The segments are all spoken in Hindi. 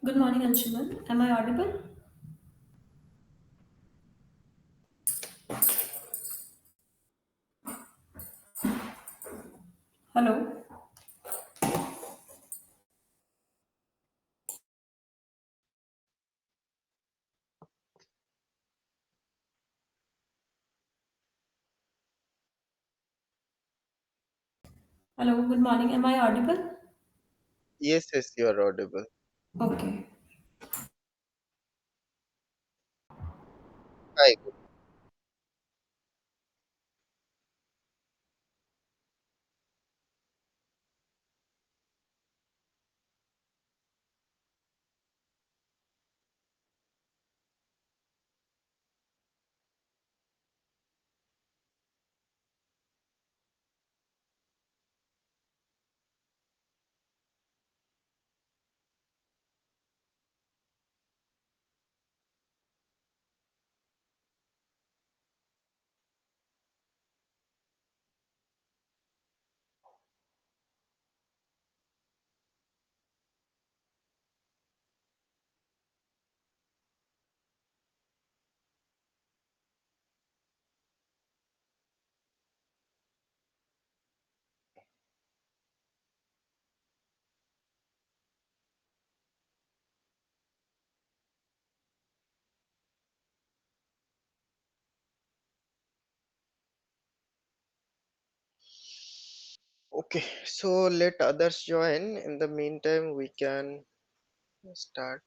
Good morning, Anshuman. Am I audible? Hello. Hello. Good morning. Am I audible? Yes, yes, you are audible. Okay. Hi. Okay, so let others join. In the meantime, we can start.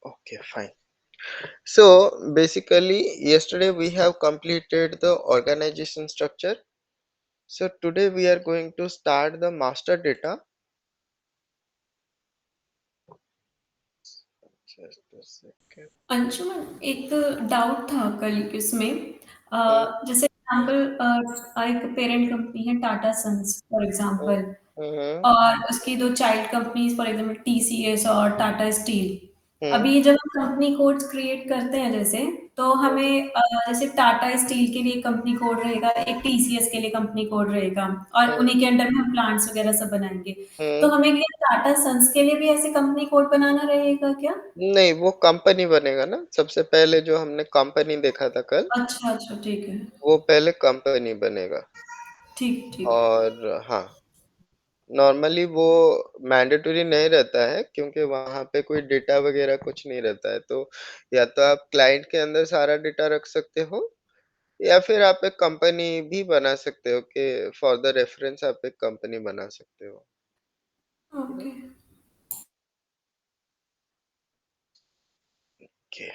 Okay, fine. So basically, yesterday we have completed the organization structure. So today we are going to start the master data. Just a second. Anshuman एक डाउट था कल इसमें Hmm, जैसे एग्जाम्पल एक पेरेंट कंपनी है Tata Sons for hmm, example hmm, और उसकी दो child companies for example TCS और टाटा स्टील। hmm, अभी जब हम कंपनी कोड्स क्रिएट करते हैं जैसे तो hmm, हमें जैसे टाटा स्टील के लिए कंपनी कोड रहेगा, एक टीसीएस के लिए कंपनी कोड रहेगा और hmm, उन्हीं के अंडर में हम प्लांट्स वगैरह सब बनाएंगे। तो hmm. हमें क्या टाटा सन्स के लिए भी ऐसे कंपनी कोड बनाना रहेगा क्या? नहीं, वो कंपनी बनेगा ना। सबसे पहले जो हमने कंपनी देखा था कल, अच्छा अच्छा, ठीक है। वो पहले कंपनी बनेगा। ठीक ठीक। और हाँ, नॉर्मली वो मैंडेटरी नहीं रहता है क्योंकि वहाँ पे कोई डेटा वगैरह कुछ नहीं रहता है। तो या तो आप क्लाइंट के अंदर सारा डेटा रख सकते हो या फिर आप एक कंपनी भी बना सकते हो कि फॉर द रेफरेंस आप एक कंपनी बना सकते हो। ओके। Okay,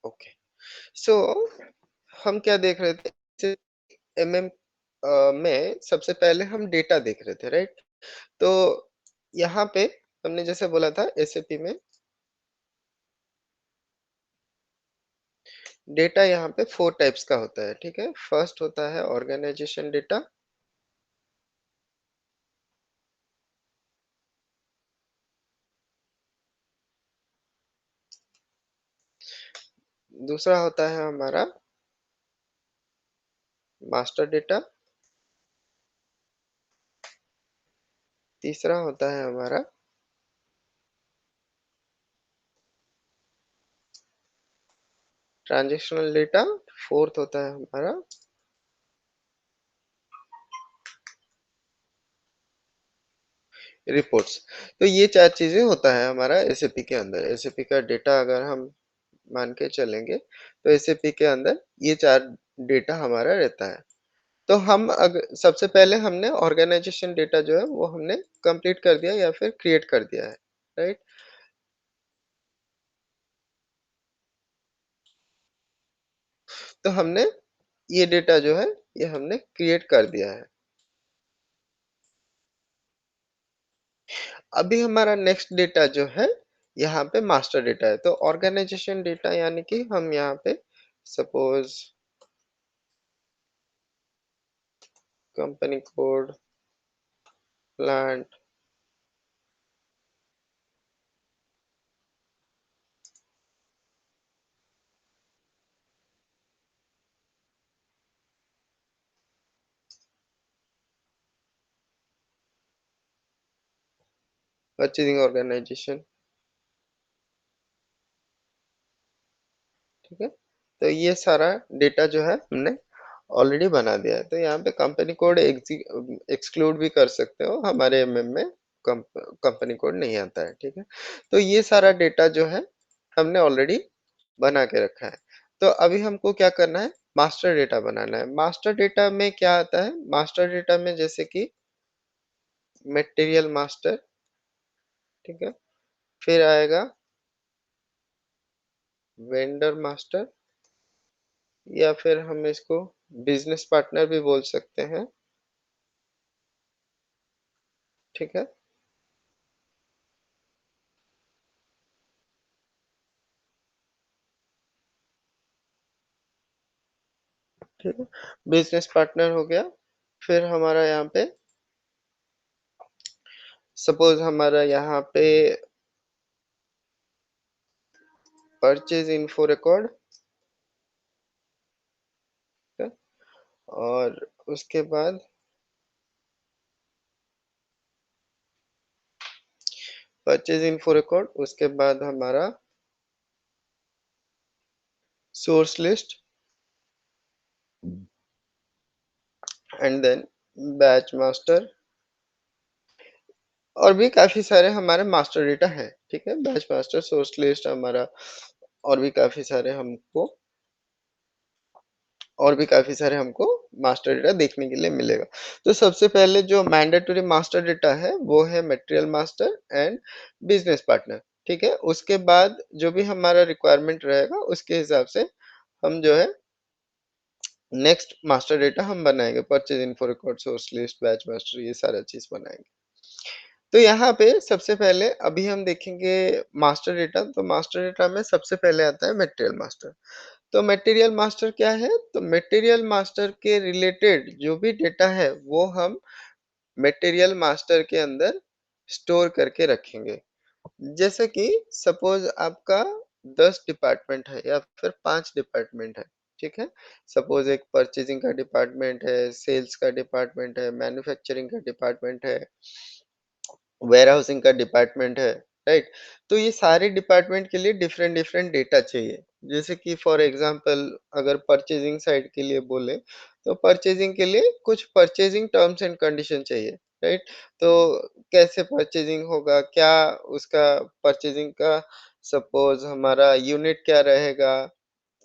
okay. सो हम क्या देख रहे थे? एमएम में सबसे पहले हम डेटा देख रहे थे, राइट? तो यहाँ पे हमने जैसे बोला था एसएपी में डेटा यहाँ पे 4 टाइप्स का होता है, ठीक है? फर्स्ट होता है ऑर्गेनाइजेशन डेटा, दूसरा होता है हमारा मास्टर डेटा, तीसरा होता है हमारा ट्रांज़ैक्शनल डेटा, 4th होता है हमारा रिपोर्ट्स। तो ये 4 चीज़ें होता है हमारा एसएपी के अंदर। एसएपी का डेटा अगर हम मान के चलेंगे, तो एसएपी के अंदर ये 4 डेटा हमारा रहता है। तो हम अग सबसे पहले हमने ऑर्गेनाइज़ेशन डेटा जो है वो हमने कंप्लीट कर दिया या फिर क्रिएट कर दिया है, राइट? तो हमने ये डेटा जो है, ये हमने क्रिएट कर दिया है। अभी हमारा नेक्स्ट डेटा जो है, यहाँ पे मास्टर डेटा है। तो ऑर्गेनाइज़ेशन डेटा यानी कि हम यहाँ पे suppose company code, plant, purchasing organization, ठीक है? तो ये सारा डेटा जो है हमने ऑलरेडी बना दिया है। तो यहाँ पे कंपनी कोड एक्सक्लूड भी कर सकते हो, हमारे एमएम में कंप कंपनी कोड नहीं आता है, ठीक है? तो ये सारा डेटा जो है हमने ऑलरेडी बना के रखा है। तो अभी हमको क्या करना है? मास्टर डेटा बनाना है। मास्टर डेटा में क्या आता है? मास्टर डेटा में जैसे कि मटेरियल मास्टर, ठीक है? फिर आएगा वेंडर मास्टर या फिर हम इसको बिज़नेस पार्टनर भी बोल सकते हैं, ठीक है? ठीक है? बिज़नेस पार्टनर हो गया, फिर हमारा यहाँ पे सपोज़ हमारा यहाँ पे परचेज़ इन्फो रिकॉर्ड है और उसके बाद परचेज़ इन्फो रिकॉर्ड, उसके बाद हमारा source list and then batch master और भी काफ़ी सारे हमारे मास्टर डेटा हैं, ठीक है? बैच मास्टर, सोर्स लिस्ट हमारा और भी काफ़ी सारे हमको और भी काफ़ी सारे हमको मास्टर डेटा देखने के लिए मिलेगा। तो सबसे पहले जो मैंडेटरी मास्टर डेटा है, वो है material master and business partner, ठीक है? उसके बाद जो भी हमारा रिक्वायरमेंट रहेगा, उसके हिसाब से हम जो है नेक्स्ट मास्टर डेटा हम बनाएँगे। Purchase info record, source list, batch master ये सारा चीज़ बनाएँगे। तो यहाँ पे सबसे पहले अभी हम देखेंगे मास्टर डेटा, तो मास्टर डेटा में सबसे पहले आता है मटेरियल मास्टर। तो मटेरियल मास्टर क्या है? तो मटेरियल मास्टर के रिलेटेड जो भी डेटा है, वो हम मटेरियल मास्टर के अंदर स्टोर करके रखेंगे। जैसे कि सपोज़ आपका 10 डिपार्टमेंट है या फिर 5 डिपार्टमेंट है, ठीक है? सपोज़ एक परचेज़िंग का डिपार्टमेंट है, सेल्स का डिपार्टमेंट है, मैन्युफैक्चरिंग का डिपार्टमेंट है, वेयरहाउसिंग का डिपार्टमेंट है, राइट? तो ये सारे डिपार्टमेंट के लिए डिफरेंट डिफरेंट डेटा चाहिए। जैसे कि फॉर एग्ज़ाम्पल अगर परचेज़िंग साइड के लिए बोले, तो परचेज़िंग के लिए कुछ परचेज़िंग टर्म्स एंड कंडीशन चाहिए, राइट? तो कैसे परचेज़िंग होगा, क्या उसका परचेज़िंग का सपोज़ हमारा यूनिट क्या रहेगा,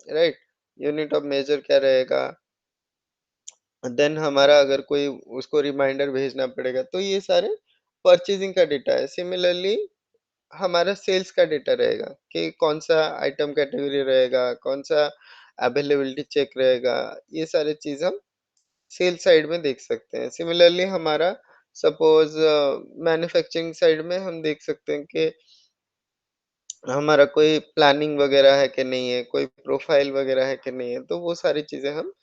राइट? यूनिट ऑफ मेजर क्या रहेगा, देन हमारा अगर कोई उसको रिमाइंडर भेजना पड़ेगा, तो ये सारे परचेज़िंग का डेटा है। सिमिलरली हमारा सेल्स का डेटा रहेगा कि कौन-सा आइटम कैटेगरी रहेगा, कौन-सा अवेलेबिलिटी चेक रहेगा, ये सारी चीज़ हम सेल्स साइड में देख सकते हैं। सिमिलरली हमारा सपोज़ मैन्युफैक्चरिंग साइड में हम देख सकते हैं कि हमारा कोई प्लानिंग वगैरह है कि नहीं है, कोई प्रोफाइल वगैरह है कि नहीं है, तो वो सारी चीज़ें हम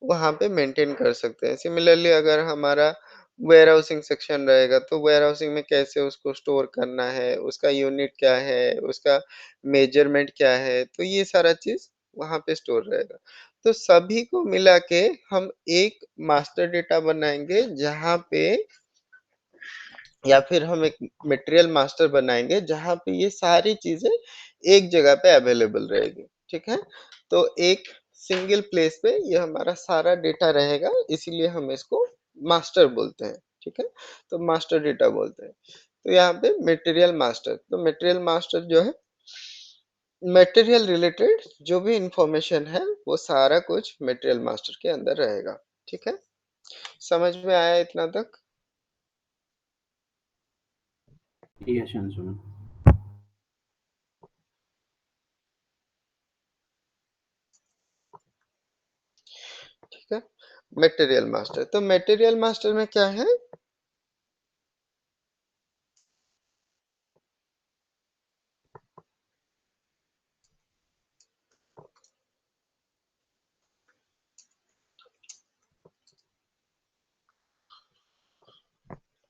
वहाँ पे मेंटेन कर सकते हैं। सिमिलरली अगर हमारा वेयरहाउसिंग सेक्शन रहेगा, तो वेयरहाउसिंग में कैसे उसको स्टोर करना है, उसका यूनिट क्या है, उसका मेजरमेंट क्या है, तो ये सारा चीज़ वहाँ पे स्टोर रहेगा। तो सभी को मिला के हम एक मास्टर डेटा बनाएँगे, जहाँ पे या फिर हम एक मटेरियल मास्टर बनाएँगे, जहाँ पे ये सारी चीज़ें एक जगह पे अवेलेबल रहेगी, ठीक है? तो एक सिंगल प्लेस पे ये हमारा सारा डेटा रहेगा, इसीलिए हम इसको मास्टर बोलते हैं, ठीक है? तो मास्टर डेटा बोलते हैं। तो यहाँ पे मटेरियल मास्टर, तो मटेरियल मास्टर जो है, मटेरियल रिलेटेड जो भी इंफॉर्मेशन है, वो सारा कुछ मटेरियल मास्टर के अंदर रहेगा, ठीक है? समझ में आया इतना तक? Yes, Anshul. ठीक है? मटेरियल मास्टर, तो मटेरियल मास्टर में क्या है?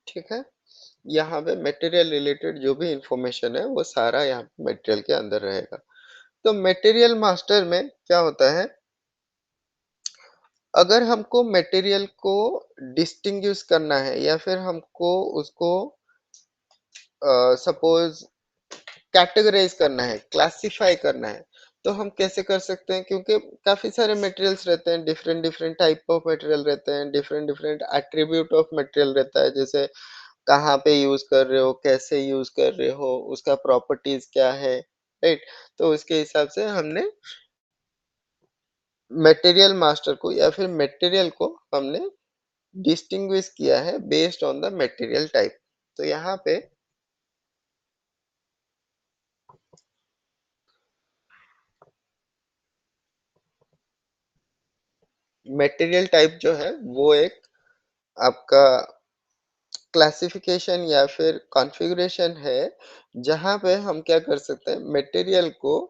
ठीक है? यहाँ पे मटेरियल रिलेटेड जो भी इंफॉर्मेशन है, वो सारा यहाँ मटेरियल के अंदर रहेगा। तो मटेरियल मास्टर में क्या होता है, अगर हमको मटेरियल को डिस्टिंग्विश करना है या फिर हमको उसको सपोज कैटेगराइज करना है, क्लासिफाई करना है, तो हम कैसे कर सकते हैं? क्योंकि काफी सारे मटेरियल्स रहते हैं, different different type of material रहते हैं, different different attribute of material रहता है, जैसे कहाँ पे यूज कर रहे हो, कैसे यूज कर रहे हो, उसका प्रॉपर्टीज क्या है, राइट? तो उसके हिसाब से हमने मटेरियल मास्टर को या फिर मटेरियल को हमने डिस्टिंग्विश किया है based on the material type. तो यहाँ पे मटेरियल टाइप जो है, वो एक आपका क्लासिफिकेशन या फिर कॉन्फ़िगरेशन है, जहाँ पे हम क्या कर सकते हैं, मटेरियल को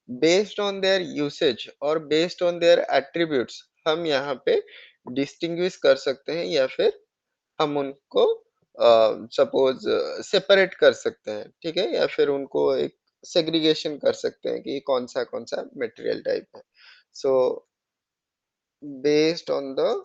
बेस्ड ऑन देयर यूसेज और बेस्ड ऑन देयर एट्रीब्यूट्स हम यहाँ पे डिस्टिंग्विश कर सकते हैं या फिर हम उनको सपोज सेपरेट कर सकते हैं, ठीक है? या फिर उनको एक सेग्रीगेशन कर सकते हैं कि कौन सा मटेरियल टाइप है। सो बेस्ड ऑन द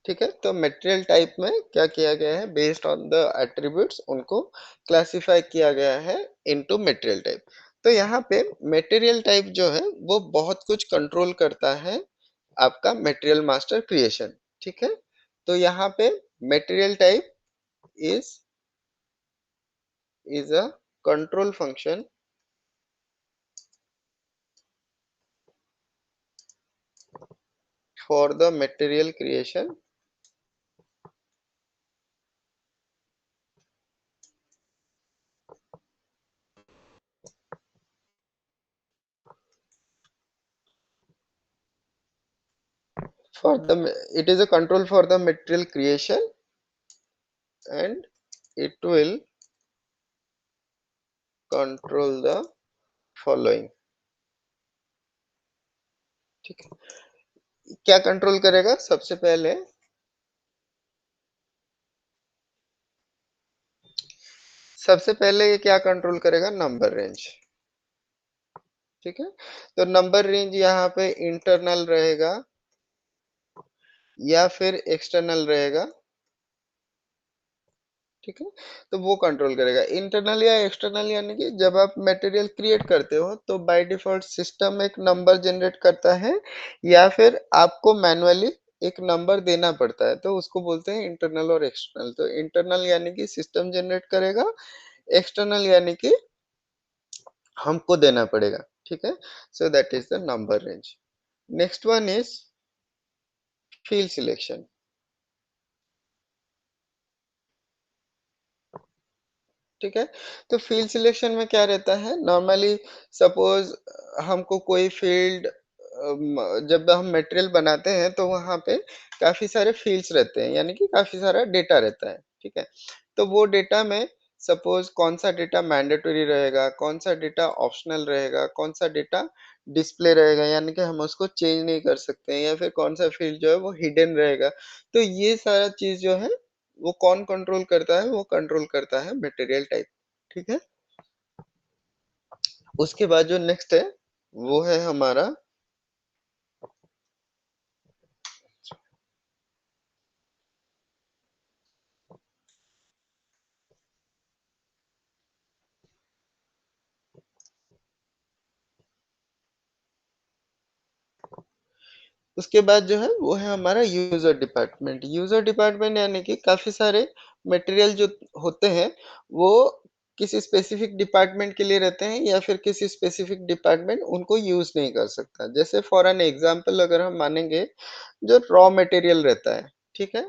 ठीक है? तो मटेरियल टाइप में क्या किया गया है, बेस्ड ऑन द एट्रीब्यूट्स उनको क्लासिफाई किया गया है इनटू मटेरियल टाइप। तो यहाँ पे मटेरियल टाइप जो है, वो बहुत कुछ कंट्रोल करता है आपका मटेरियल मास्टर क्रिएशन, ठीक है? तो यहाँ पे material type is a control function for the material creation for the it is a control for the material creation, and it will control the following, ठीक है? क्या कंट्रोल करेगा? सबसे पहले ये क्या कंट्रोल करेगा? नंबर रेंज, ठीक है? तो नंबर रेंज यहाँ पे इंटरनल रहेगा या फिर एक्सटर्नल रहेगा, ठीक है? तो वो कंट्रोल करेगा इंटरनल या एक्सटर्नल, यानी कि जब आप मटेरियल क्रिएट करते हो तो बाय डिफॉल्ट सिस्टम एक नंबर जनरेट करता है या फिर आपको मैन्युअली एक नंबर देना पड़ता है, तो उसको बोलते हैं इंटरनल और एक्सटर्नल। तो इंटरनल यानी कि सिस्टम जनरेट करेगा, एक्सटर्नल यानी कि हमको देना पड़ेगा, ठीक है? So that is the number range. Next one is field selection, ठीक है? तो फील्ड सिलेक्शन में क्या रहता है, नॉर्मली सपोज हमको कोई फील्ड जब हम मटेरियल बनाते हैं तो वहाँ पे काफ़ी सारे फील्ड्स रहते हैं, यानी कि काफ़ी सारा डेटा रहता है, ठीक है? तो वो डेटा में सपोज कौन सा डेटा मैंडेटरी रहेगा, कौन सा डेटा ऑप्शनल रहेगा, कौन सा डेटा डिस्प्ले रहेगा, यानी कि हम उसको चेंज नहीं कर सकते हैं, या फिर कौन सा फील्ड जो है वो हिडन रहेगा। तो ये सारा चीज जो है वो कौन कंट्रोल करता है, वो कंट्रोल करता है मटेरियल टाइप। ठीक है, उसके बाद जो नेक्स्ट है वो है हमारा उसके बाद जो है वो है हमारा यूजर डिपार्टमेंट। यूजर डिपार्टमेंट यानी कि काफी सारे मटेरियल जो होते हैं वो किसी स्पेसिफिक डिपार्टमेंट के लिए रहते हैं, या फिर किसी स्पेसिफिक डिपार्टमेंट उनको यूज नहीं कर सकता। जैसे फॉर एन एग्जांपल अगर हम मानेंगे, जो रॉ मटेरियल रहता है, ठीक है,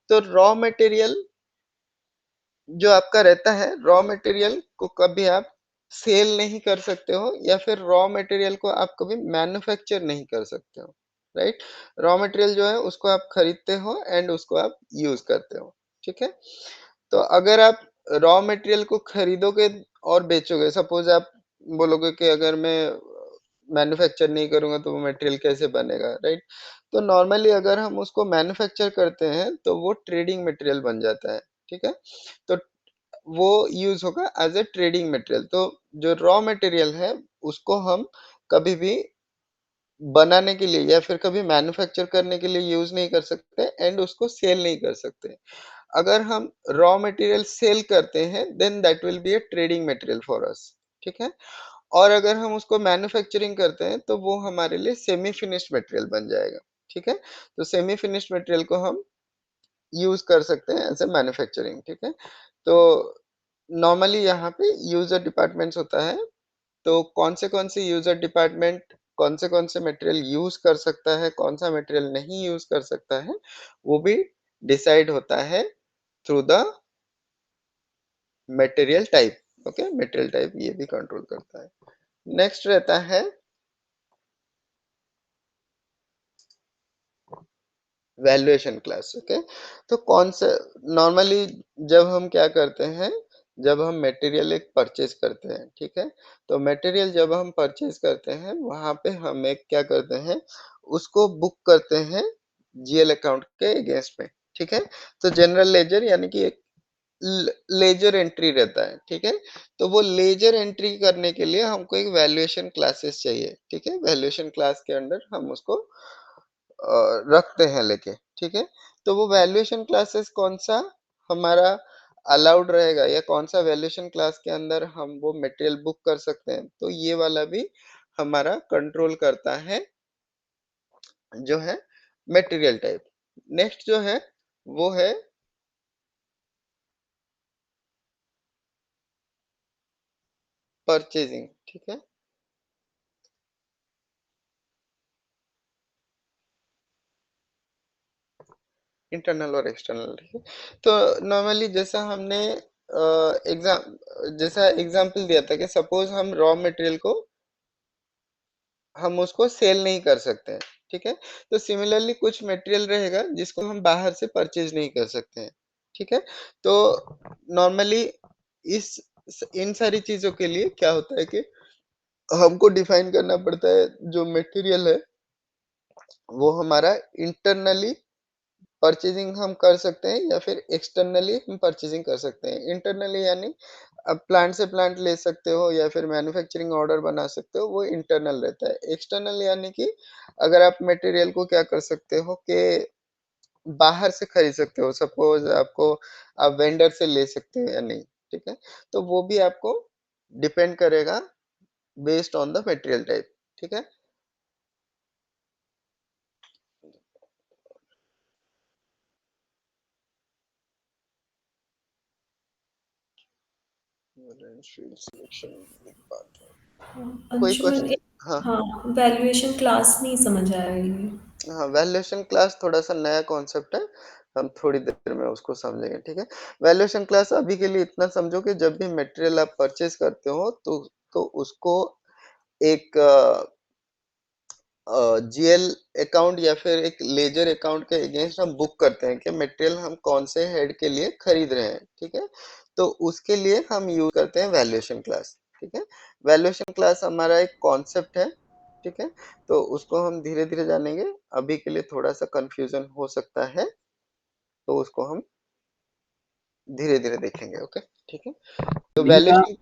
तो रॉ मटेरियल जो आपका रहता है, रॉ मटेरियल को कभी आप सेल नहीं कर सकते हो, या फिर रॉ मटेरियल को आप कभी मैन्युफैक्चर नहीं कर सकते हो, राइट। रॉ मटेरियल जो है उसको आप खरीदते हो एंड उसको आप यूज करते हो। ठीक है, तो अगर आप रॉ मटेरियल को खरीदोगे और बेचोगे, सपोज आप बोलोगे कि अगर मैं मैन्युफैक्चर नहीं करूंगा तो वो मटेरियल कैसे बनेगा, राइट। तो नॉर्मली अगर हम उसको मैन्युफैक्चर करते हैं तो वो ट्रेडिंग मटेरियल बन जाता है। ठीक है, तो वो यूज होगा एज ए ट्रेडिंग मटेरियल। तो जो रॉ मटेरियल है उसको हम कभी भी बनाने के लिए या फिर कभी मैन्युफैक्चर करने के लिए यूज नहीं कर सकते एंड उसको सेल नहीं कर सकते। अगर हम रॉ मटेरियल सेल करते हैं then that will be a trading material for us. ठीक है, और अगर हम उसको मैन्युफैक्चरिंग करते हैं तो वो हमारे लिए सेमी फिनिश्ड मटेरियल बन जाएगा। ठीक है, तो सेमी फिनिश्ड मटेरियल को हम यूज कर सकते हैं एज ए मैन्युफैक्चरिंग। ठीक है, तो नॉर्मली यहाँ पे यूजर डिपार्टमेंट्स होता है। तो कौन से यूजर डिपार्टमेंट कौन से मटेरियल यूज कर सकता है, कौन सा मटेरियल नहीं यूज कर सकता है, वो भी डिसाइड होता है through the material type. Okay, material type ये भी कंट्रोल करता है। नेक्स्ट रहता है वैल्यूएशन क्लास। ओके, तो कौन सा नॉर्मली जब हम क्या करते हैं, जब हम मटेरियल एक परचेज करते हैं, ठीक है, तो मटेरियल जब हम परचेज करते हैं वहां पे हम एक क्या करते हैं, उसको बुक करते हैं जीएल अकाउंट के अगेंस्ट में। ठीक है, तो जनरल लेजर यानी कि एक लेजर एंट्री रहता है। ठीक है, तो वो लेजर एंट्री करने के लिए हमको एक वैल्यूएशन क्लासेस चाहिए। ठीक है, वैल्यूएशन क्लास के अंदर हम उसको रखते हैं लेके। ठीक है, तो वो वैल्यूएशन क्लासेस कौन सा हमारा अलाउड रहेगा, या कौन सा वैल्यूएशन क्लास के अंदर हम वो मटेरियल बुक कर सकते हैं, तो ये वाला भी हमारा कंट्रोल करता है जो है मटेरियल टाइप। नेक्स्ट जो है वो है परचेजिंग। ठीक है, इंटरनल और एक्सटर्नल। ठीक है, तो नॉर्मली जैसा एग्जांपल दिया था कि सपोज हम रॉ मटेरियल को हम उसको सेल नहीं कर सकते हैं। ठीक है, तो सिमिलरली कुछ मटेरियल रहेगा जिसको हम बाहर से परचेज नहीं कर सकते हैं। ठीक है, तो नॉर्मली इस इन सारी चीजों के लिए क्या होता है कि हमको डिफाइन करना पड़ता है, जो मटेरियल है वो हमारा इंटरनली परचेजिंग हम कर सकते हैं या फिर एक्सटर्नली हम परचेजिंग कर सकते हैं। इंटरनली यानी अब प्लांट से प्लांट ले सकते हो या फिर मैन्युफैक्चरिंग ऑर्डर बना सकते हो, वो इंटरनल रहता है। एक्सटर्नल यानी कि अगर आप मटेरियल को क्या कर सकते हो कि बाहर से खरीद सकते हो, सपोज आपको आप वेंडर से ले सकते हो या नहीं। ठीक है, तो वो भी आपको डिपेंड करेगा based on the material type. ठीक है, कोई अंशु क्वेश्चन? हाँ, हाँ, वैल्यूएशन क्लास नहीं समझ आया ये। हाँ, वैल्यूएशन क्लास थोड़ा सा नया कॉन्सेप्ट है, हम थोड़ी देर में उसको समझेंगे। ठीक है, वैल्यूएशन क्लास अभी के लिए इतना समझो कि जब भी मटेरियल आप परचेज करते हो तो उसको एक जीएल अकाउंट या फिर एक लेजर अकाउंट के अगेंस्ट हम बुक करते हैं कि मटेरियल हम कौन से हेड के लिए खरीद रहे हैं। ठीक है, तो उसके लिए हम यूज करते हैं वैल्यूएशन क्लास। ठीक है, वैल्यूएशन क्लास हमारा एक कॉन्सेप्ट है। ठीक है, तो उसको हम धीरे धीरे जानेंगे, अभी के लिए थोड़ा सा कंफ्यूजन हो सकता है, तो उसको हम धीरे धीरे देखेंगे। ओके, ठीक है, तो These are, valuation,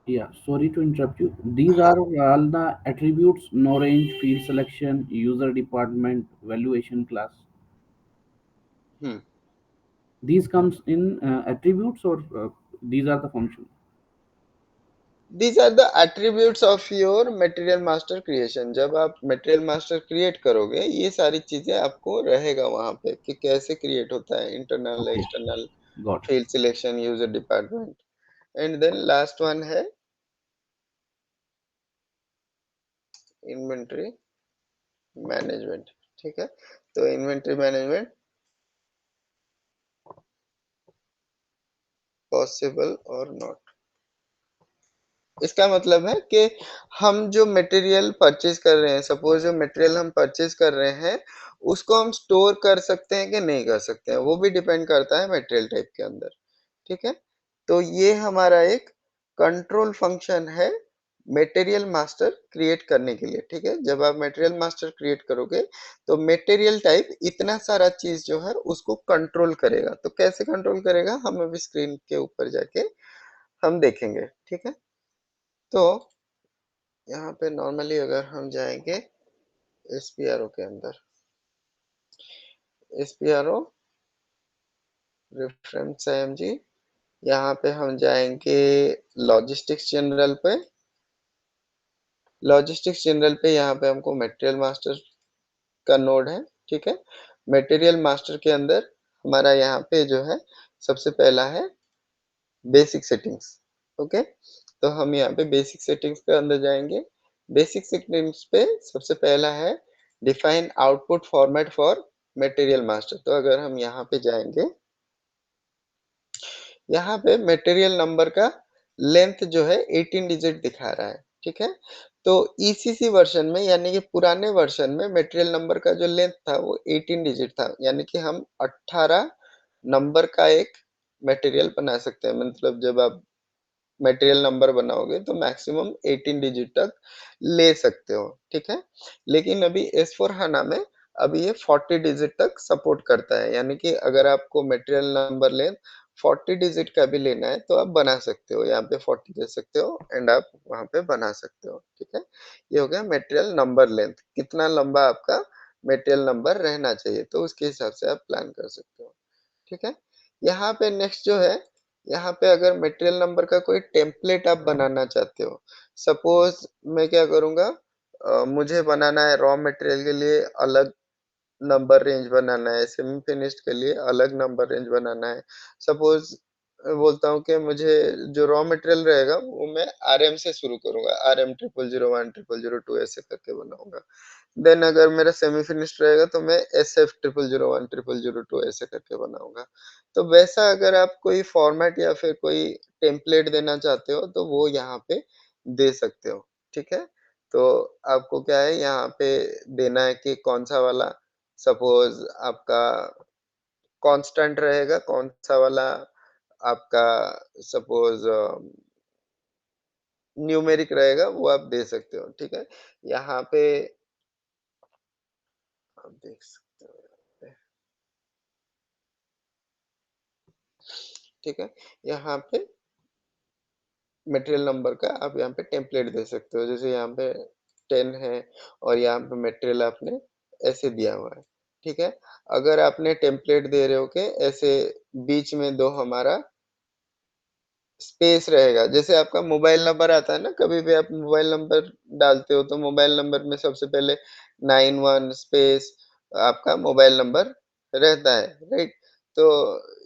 yeah, sorry to interrupt you. These हाँ, are all the attributes: no range, field selection, user department, valuation class. Hmm, These comes in attributes, or these are the function? these are the attributes of your material master creation। जब आप material master create करोगे, ये सारी चीजें आपको रहेगा वहां पे कि कैसे create होता है, internal, Okay, external, got it. field selection, user department, and then last one है inventory मैनेजमेंट। ठीक है, तो इन्वेंटरी मैनेजमेंट पॉसिबल और नॉट, इसका मतलब है कि हम जो मटेरियल परचेज कर रहे हैं, सपोज जो मटेरियल हम परचेज कर रहे हैं, उसको हम स्टोर कर सकते हैं कि नहीं कर सकते हैं, वो भी डिपेंड करता है मटेरियल टाइप के अंदर। ठीक है, तो ये हमारा एक कंट्रोल फंक्शन है मटेरियल मास्टर क्रिएट करने के लिए। ठीक है, जब आप मटेरियल मास्टर क्रिएट करोगे तो मटेरियल टाइप इतना सारा चीज जो है उसको कंट्रोल करेगा। तो कैसे कंट्रोल करेगा, हम अभी स्क्रीन के ऊपर जाके हम देखेंगे। ठीक है, तो यहाँ पे नॉर्मली अगर हम जाएंगे एसपीआरओ के अंदर, एसपीआरओ रेफरेंस आईएमजी, यहाँ पे हम जाएंगे लॉजिस्टिक्स जनरल पे। लॉजिस्टिक्स जनरल पे यहाँ पे हमको मटेरियल मास्टर का नोड है। ठीक है, मटेरियल मास्टर के अंदर हमारा यहाँ पे जो है सबसे पहला है बेसिक सेटिंग्स। ओके, तो हम यहाँ पे बेसिक सेटिंग्स के अंदर जाएंगे। बेसिक सेटिंग्स पे सबसे पहला है define output format for material master. तो अगर हम यहाँ पे जाएंगे, यहाँ पे मटेरियल नंबर का लेंथ जो है 18 डिजिट दिखा रहा है। ठीक है, तो ईसीसी वर्जन में यानी कि पुराने वर्जन में मटेरियल नंबर का जो लेंथ था वो 18 डिजिट था, यानी कि हम 18 नंबर का एक मटेरियल बना सकते हैं। मतलब जब आप मटेरियल नंबर बनाओगे तो मैक्सिमम 18 डिजिट तक ले सकते हो। ठीक है, लेकिन अभी S4 HANA में अभी ये 40 डिजिट तक सपोर्ट करता है, यानी कि अगर आपको मटेरियल नंबर लेंथ 40 डिजिट का भी लेना है तो आप बना सकते हो, यहाँ पे 40 दे सकते हो एंड आप वहां पे बना सकते हो। ठीक है, ये हो गया मटेरियल नंबर लेंथ, कितना लंबा आपका मटेरियल नंबर रहना चाहिए, तो उसके हिसाब से आप प्लान कर सकते हो। ठीक है, यहाँ पे नेक्स्ट जो है, यहाँ पे अगर मटेरियल नंबर का कोई टेम्पलेट आप बनाना चाहते हो, सपोज मैं क्या करूँगा, मुझे बनाना है रॉ मटेरियल के लिए अलग नंबर रेंज बनाना है, सेमी फिनिश्ड के लिए अलग नंबर रेंज बनाना है। सपोज बोलता हूँ कि मुझे जो रॉ मटेरियल रहेगा वो मैं आरएम से शुरू करूंगा, RM 0001 0002 ऐसे करके बनाऊंगा। देन अगर मेरा सेमी फिनिश्ड रहेगा तो मैं SF 0001 0002 ऐसे करके बनाऊंगा। तो वैसा अगर आप कोई फॉर्मेट या फिर कोई टेम्पलेट देना चाहते हो तो वो यहाँ पे दे सकते हो। ठीक है, तो आपको क्या है यहाँ पे देना है कि कौन सा वाला, सपोज आपका कांस्टेंट रहेगा, कौन सा वाला आपका सपोज न्यूमेरिक रहेगा, वो आप दे सकते हो। ठीक है, यहाँ पे आप देख सकते हो यहाँ पे। ठीक है, यहाँ पे मटेरियल नंबर का आप यहाँ पे टेम्पलेट दे सकते हो, जैसे यहाँ पे 10 है और यहाँ पे मटेरियल आपने ऐसे दिया हुआ है। ठीक है, अगर आपने टेम्पलेट दे रहे हो कि ऐसे बीच में दो हमारा स्पेस रहेगा, जैसे आपका मोबाइल नंबर आता है ना, कभी भी आप मोबाइल नंबर डालते हो तो मोबाइल नंबर में सबसे पहले 91 स्पेस आपका मोबाइल नंबर रहता है, राइट? तो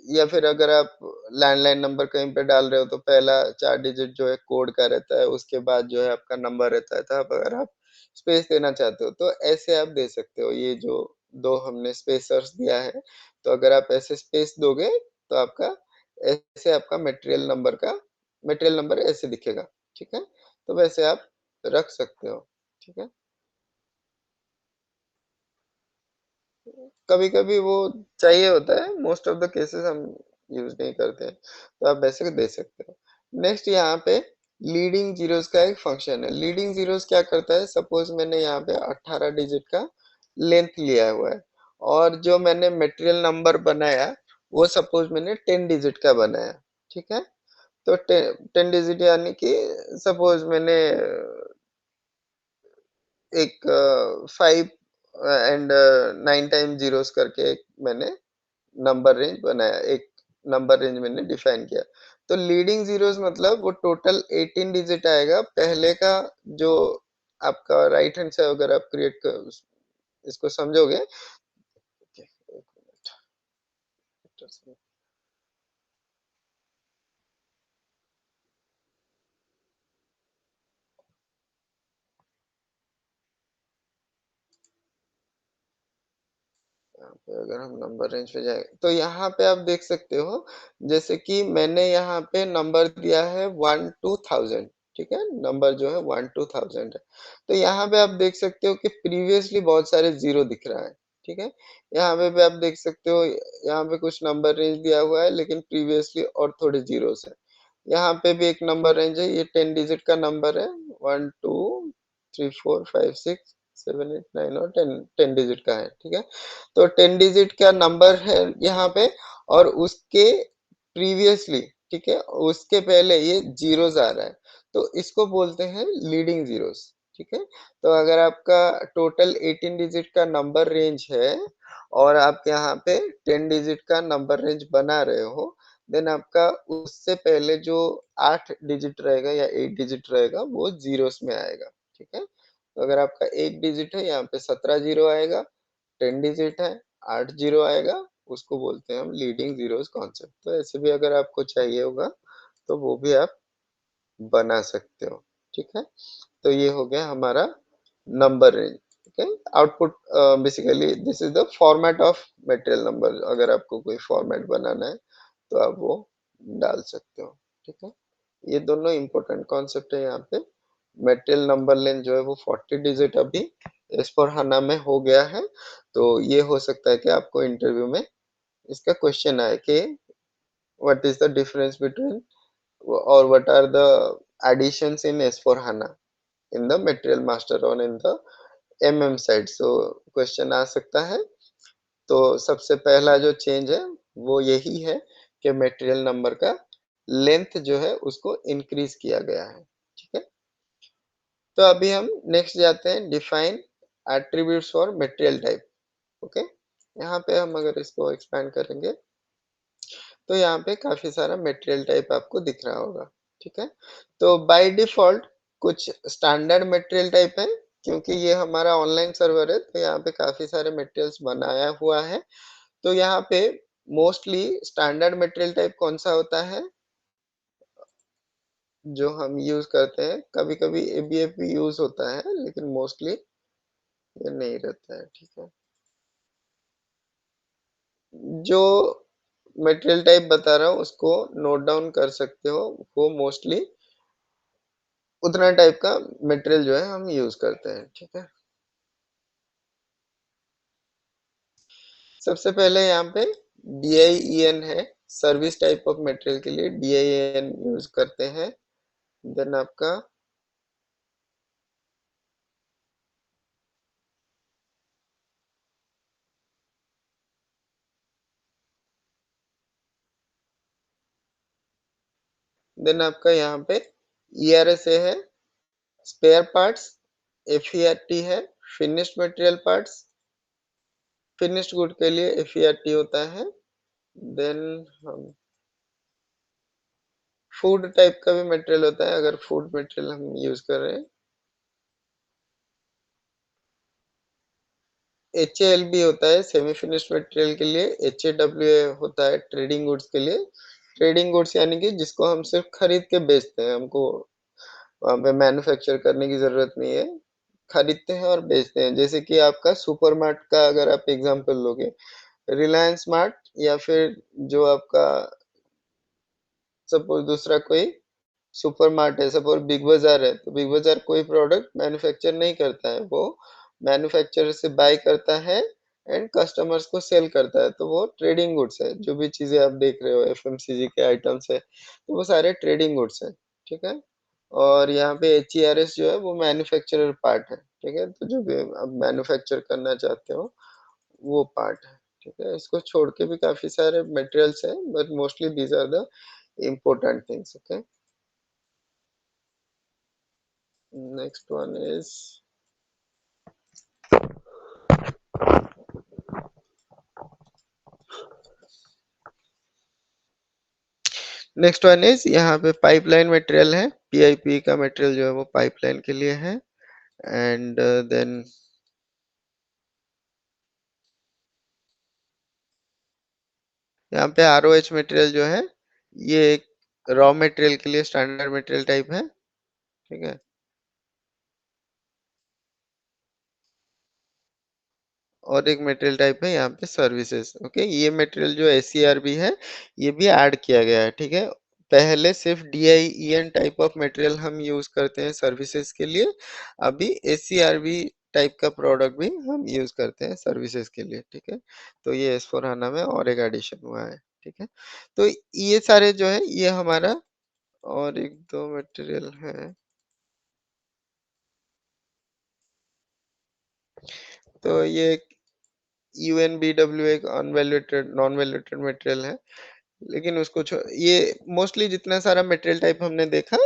या फिर अगर आप लैंडलाइन नंबर कहीं पे डाल रहे हो तो पहला 4 डिजिट जो है कोड का रहता है, उसके बाद जो है आपका नंबर रहता है। तो आप अगर आप स्पेस देना चाहते हो तो ऐसे आप दे सकते हो। ये जो 2 हमने स्पेसर्स दिया है, तो अगर आप ऐसे स्पेस दोगे तो आपका ऐसे आपका मटेरियल नंबर ऐसे दिखेगा। ठीक है, तो वैसे आप रख सकते हो। ठीक है, कभी कभी वो चाहिए होता है, मोस्ट ऑफ द केसेस हम यूज़ नहीं करते हैं, तो आप वैसे दे सकते हो। नेक्स्ट यहाँ पे लीडिंग ज़ीरोज़ का एक फंक्शन है। लीडिंग ज़ीरोज़ क्या करता है, सपोज़ मैंने यहाँ पे 18 डिजिट का लेंथ लिया हुआ है और जो मैंने मटेरियल नंबर बनाया, वो सपोज़ मैंने 10 डिजिट का बनाया, ठीक है? तो 10 डिजिट यानी कि सपोज़ मैंने एक 5 एंड 9 टाइम ज़ीरोज़ करके एक मैंने नंबर रेंज बनाया, एक नंबर रेंज मैंने डिफाइन किया। तो लीडिंग ज़ीरोज़ मतलब वो टोटल 18 डिजिट आएगा। पहले का जो आपका राइट हैंड से अगर आप क्रिएट क इसको समझोगे, ओके, 1 मिनट। यहाँ पे अगर हम नंबर रेंज पे जाएँ, तो यहाँ पे आप देख सकते हो, जैसे कि मैंने यहाँ पे नंबर दिया है 1 टू 1000, ठीक है? नंबर जो है 1 टू 1000 है। तो यहाँ पे आप देख सकते हो कि प्रीवियसली बहुत सारे ज़ीरो दिख रहा है, ठीक है? यहाँ पे भी आप देख सकते हो, यहाँ पे कुछ नंबर रेंज दिया हुआ है, लेकिन प्रीवियसली और थोड़े ज़ीरोज़ हैं। यहाँ पे भी एक नंबर रेंज है, ये 10 डिजिट का नंबर है, 1, 2, 3, 4, 5, 6, 7, 8, 9 और 10 डिजिट का है, ठीक है? तो 10 डिजिट का नंबर है यहाँ पे और उसके प्रीवियसली, ठीक है, उसके पहले ये जीरोस आ रहा है, तो इसको बोलते हैं लीडिंग जीरोस, ठीक है। तो अगर आपका टोटल 18 डिजिट का नंबर रेंज है और आप यहाँ पे 10 डिजिट का नंबर रेंज बना रहे हो, देन आपका उससे पहले जो 8 डिजिट रहेगा या 8 डिजिट रहेगा वो जीरोस में आएगा, ठीक है। तो अगर आपका 1 डिजिट है, यहाँ पे 17 जीरो आएगा, 10 डिजिट है, 8 जीरो आएगा, उसको बोलते हैं हम लीडिंग जीरोस कॉन्सेप्ट। तो ऐसे भी अगर आपको चाहिए होगा तो वो भी आप बना सकते हो, ठीक है। तो ये हो गया हमारा नंबर रेंज, ठीक है। Output basically this is the format of material number. अगर आपको कोई फॉर्मेट बनाना है तो आप वो डाल सकते हो, ठीक है। ये दोनों इंपॉर्टेंट कॉन्सेप्ट है यहाँ पे। मटेरियल नंबर लेन जो है वो 40 डिजिट अभी एस/4HANA में हो गया है। तो ये हो सकता है कि आपको इंटरव्यू में इसका क्वेश्चन आए कि what is the difference between or what are the additions in S/4HANA in the material master or in the MM side. So question आ सकता है। तो सबसे पहला जो चेंज है वो यही है कि मटेरियल नंबर का लेंथ जो है उसको इंक्रीज किया गया है, ठीक है। तो अभी हम नेक्स्ट जाते हैं, define attributes for material type. Okay, यहाँ पे हम अगर इसको एक्सपैंड करेंगे तो यहाँ पे काफी सारा मटेरियल टाइप आपको दिख रहा होगा, ठीक है। तो बाय डिफॉल्ट कुछ स्टैंडर्ड मटेरियल टाइप है, क्योंकि ये हमारा ऑनलाइन सर्वर है तो यहाँ पे काफी सारे मटेरियल्स बनाया हुआ है। तो यहाँ पे मोस्टली स्टैंडर्ड मटेरियल टाइप कौन सा होता है जो हम यूज करते हैं, कभी कभी एबीएफ भी यूज होता है लेकिन मोस्टली ये नहीं रहता है, ठीक है। जो मटेरियल टाइप बता रहा हूँ उसको नोट डाउन कर सकते हो, वो मोस्टली उतना टाइप का मटेरियल जो है हम यूज करते हैं, ठीक है। सबसे पहले यहाँ पे DIEN है, सर्विस टाइप ऑफ मटेरियल के लिए DIEN यूज करते हैं। देन आपका यहाँ पे ERSA है, स्पेयर पार्ट्स, FERT है, finished material parts, finished good के लिए FERT होता है। देन हम फूड टाइप का भी मटेरियल होता है, अगर फूड मटेरियल हम यूज कर रहे हैं। HALB होता है सेमी फिनिश्ड मटेरियल के लिए, HAWA होता है ट्रेडिंग गुड्स के लिए। ट्रेडिंग गुड्स यानी कि जिसको हम सिर्फ खरीद के बेचते हैं, हमको वहाँ पे मैन्युफैक्चर करने की जरूरत नहीं है, खरीदते हैं और बेचते हैं। जैसे कि आपका सुपरमार्ट का अगर आप एग्जांपल लोगे, रिलायंस स्मार्ट, या फिर जो आपका सपोज दूसरा कोई सुपरमार्ट है, सपोज बिग बाजार है, तो बिग बाजार कोई प्रोडक्ट मैन्युफैक्चर नहीं करता है, वो मैन्युफैक्चरर से बाय करता है एंड कस्टमर्स को सेल करता है, तो वो ट्रेडिंग गुड्स है। जो भी चीज़ें आप देख रहे हो एफएमसीजी के आइटम्स है, तो वो सारे ट्रेडिंग गुड्स हैं, ठीक है? और यहाँ पे एचईआरएस जो है वो मैन्युफैक्चरर पार्ट है, ठीक है? तो जो भी आप मैन्युफैक्चर करना चाहते हो, वो पार्ट है, ठीक है? इसको छोड़ के भी काफ़ी सारे मटेरियल्स हैं, but mostly these are the important things, okay? Next one is next one is यहाँ पे पाइपलाइन मटेरियल है, पीआईपी का मटेरियल जो है वो पाइपलाइन के लिए है एंड देन यहाँ पे आरओएच मटेरियल जो है, ये एक रॉ मटेरियल के लिए स्टैंडर्ड मटेरियल टाइप है, ठीक है? और एक मटेरियल टाइप है यहाँ पे सर्विसेज, ओके? ये मटेरियल जो एसईआरबी है, ये भी ऐड किया गया है, ठीक है? पहले सिर्फ डीआईईएन टाइप ऑफ मटेरियल हम यूज करते हैं सर्विसेज के लिए, अभी एसईआरबी टाइप का प्रोडक्ट भी हम यूज करते हैं सर्विसेज के लिए, ठीक है? तो ये एस4HANA में और एक एडिशन हुआ है, ठीक है? तो ये सारे जो है ये हमारा और एक दो मटेरियल है, तो ये यूएनबीडब्ल्यू एक अनवैल्यूएटेड नॉन वैल्यूएटेड मटेरियल है, लेकिन उसको ये मोस्टली जितना सारा मटेरियल टाइप हमने देखा,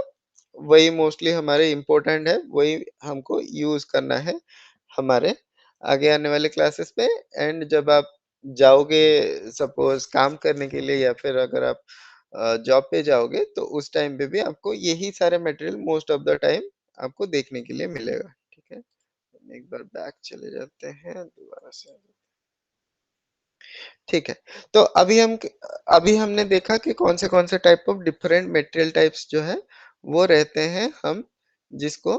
वही मोस्टली हमारे इम्पोर्टेंट है, वही हमको यूज करना है हमारे आगे आने वाले क्लासेस में। एंड जब आप जाओगे सपोज काम करने के लिए या फिर अगर आप जॉब पे जाओगे, तो उस टाइम पे भी आपको यही सारे material most of the time आपको देखने के लिए मिलेगा, ठीक है? एक बार बैक चले जाते हैं दोबारा से, ठीक है? तो अभी हमने देखा कि कौन से type of different material types जो है वो रहते हैं, हम जिसको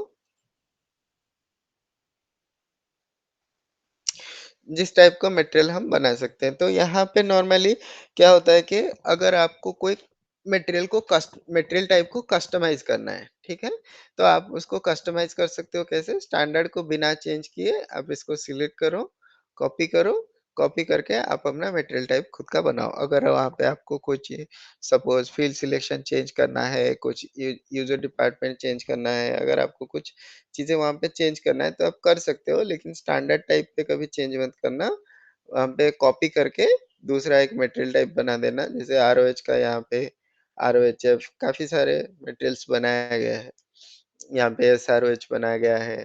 जिस टाइप का मटेरियल हम बना सकते हैं। तो यहाँ पे नॉर्मली क्या होता है कि अगर आपको कोई मटेरियल टाइप को कस्टमाइज करना है, ठीक है? तो आप उसको कस्टमाइज कर सकते हो कैसे? स्टैंडर्ड को बिना चेंज किए आप इसको सिलेक्ट कॉपी करो, कॉपी करके आप अपना मटेरियल टाइप खुद का बनाओ। अगर वहाँ पे आपको कुछ सपोज फील्ड सिलेक्शन चेंज करना है, कुछ यूजर डिपार्टमेंट चेंज करना है, अगर आपको कुछ चीज़ें वहाँ पे चेंज करना है तो आप कर सकते हो, लेकिन स्टैंडर्ड टाइप पे कभी चेंज मत करना। वहाँ पे कॉपी करके दूसरा एक मटेरियल टाइप बना देना, जैसे आरओएच का यहाँ पे आरओएचएफ काफ़ी सारे मटेरियल्स बनाया गया है। यहाँ पे एसआरओएच बनाया गया है,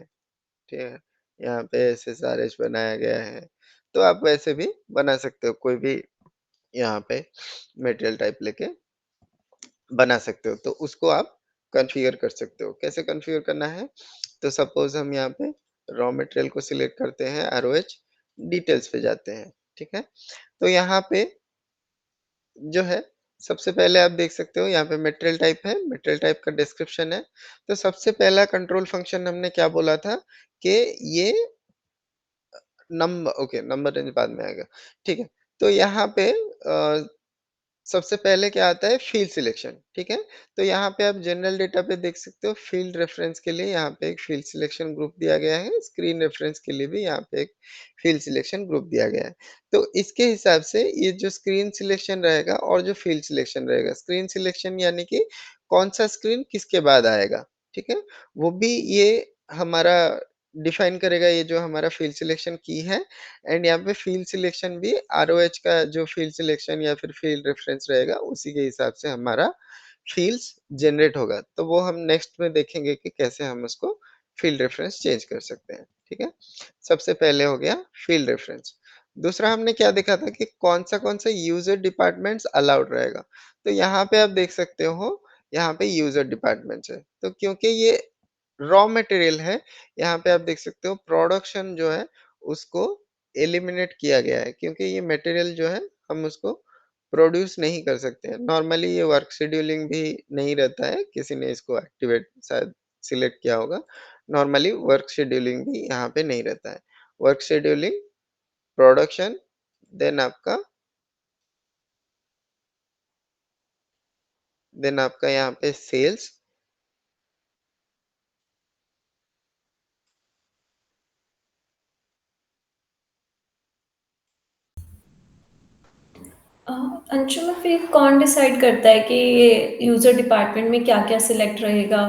ठीक है? यहाँ पे एसएसआरएच बनाया गया है। तो आप वैसे भी बना सकते हो, कोई भी यहाँ पे मटेरियल टाइप लेके बना सकते हो। तो उसको आप कॉन्फ़िगर कर सकते हो। कैसे कॉन्फ़िगर करना है? तो सपोज़ हम यहाँ पे रॉ मटेरियल को सिलेक्ट करते हैं, आरओएच, डिटेल्स पे जाते हैं, ठीक है? तो यहाँ पे जो है, सबसे पहले आप देख सकते हो यहाँ पे मटेरियल टाइप है, मटेरियल टाइप का डिस्क्रिप्शन है। तो सबसे पहला कंट्रोल फंक्शन हमने क्या बोला था कि ये ओके, नंबर रेंज बाद में आएगा, ठीक है? तो यहाँ पे सबसे पहले क्या आता है फ़ील्ड सिलेक्शन, ठीक है? तो यहाँ पे आप जनरल डेटा पे देख सकते हो, फ़ील्ड रेफ़रेंस के लिए यहाँ पे एक फ़ील्ड सिलेक्शन ग्रुप दिया गया है, स्क्रीन रेफ़रेंस के लिए भी यहाँ पे एक फ़ील्ड सिलेक्शन ग्रुप दिया गया है। तो इसके हिसाब से ये जो स्क्रीन सिलेक्शन रहेगा और जो फ़ील्ड सिलेक्शन रहेगा, स्क्रीन सिलेक्शन यानी कि कौन-सा स्क्रीन किसके बाद आएगा, ठीक है? वो भी ये हमारा डिफ़ाइन करेगा, ये जो हमारा फ़ील्ड सिलेक्शन की है। एंड यहाँ पे फ़ील्ड सिलेक्शन भी आरओएच का जो फ़ील्ड सिलेक्शन या फिर फ़ील्ड रेफ़रेंस रहेगा, उसी के हिसाब से हमारा फ़ील्ड्स जनरेट होगा। तो वो हम नेक्स्ट में देखेंगे कि कैसे हम उसको फ़ील्ड रेफ़रेंस चेंज कर सकते हैं, ठीक है? सबसे पहले हो गया फ़ील्ड रेफ़रेंस। दूसरा हमने क्या देखा था कि कौन-सा यूज़र डिपार्टमेंट्स अलाउड रहेगा। तो यहाँ पे आप देख सकते हो, यहाँ पे यूज़र डिपार्टमेंट्स है। तो क्योंकि ये रॉ मटेरियल है, यहाँ पे आप देख सकते हो प्रोडक्शन जो है उसको एलिमिनेट किया गया है, क्योंकि ये मटेरियल जो है हम उसको प्रोड्यूस नहीं कर सकते हैं। नॉर्मली ये वर्क शेड्यूलिंग भी नहीं रहता है, किसी ने इसको एक्टिवेट शायद सिलेक्ट किया होगा। नॉर्मली वर्क शेड्यूलिंग भी यहाँ पे नहीं रहता है। वर्क शेड्यूलिंग, प्रोडक्शन, देन आपका यहाँ पे सेल्स, अ, अंशुल फिर कौन डिसाइड करता है कि ये यूज़र डिपार्टमेंट में क्या-क्या सिलेक्ट रहेगा?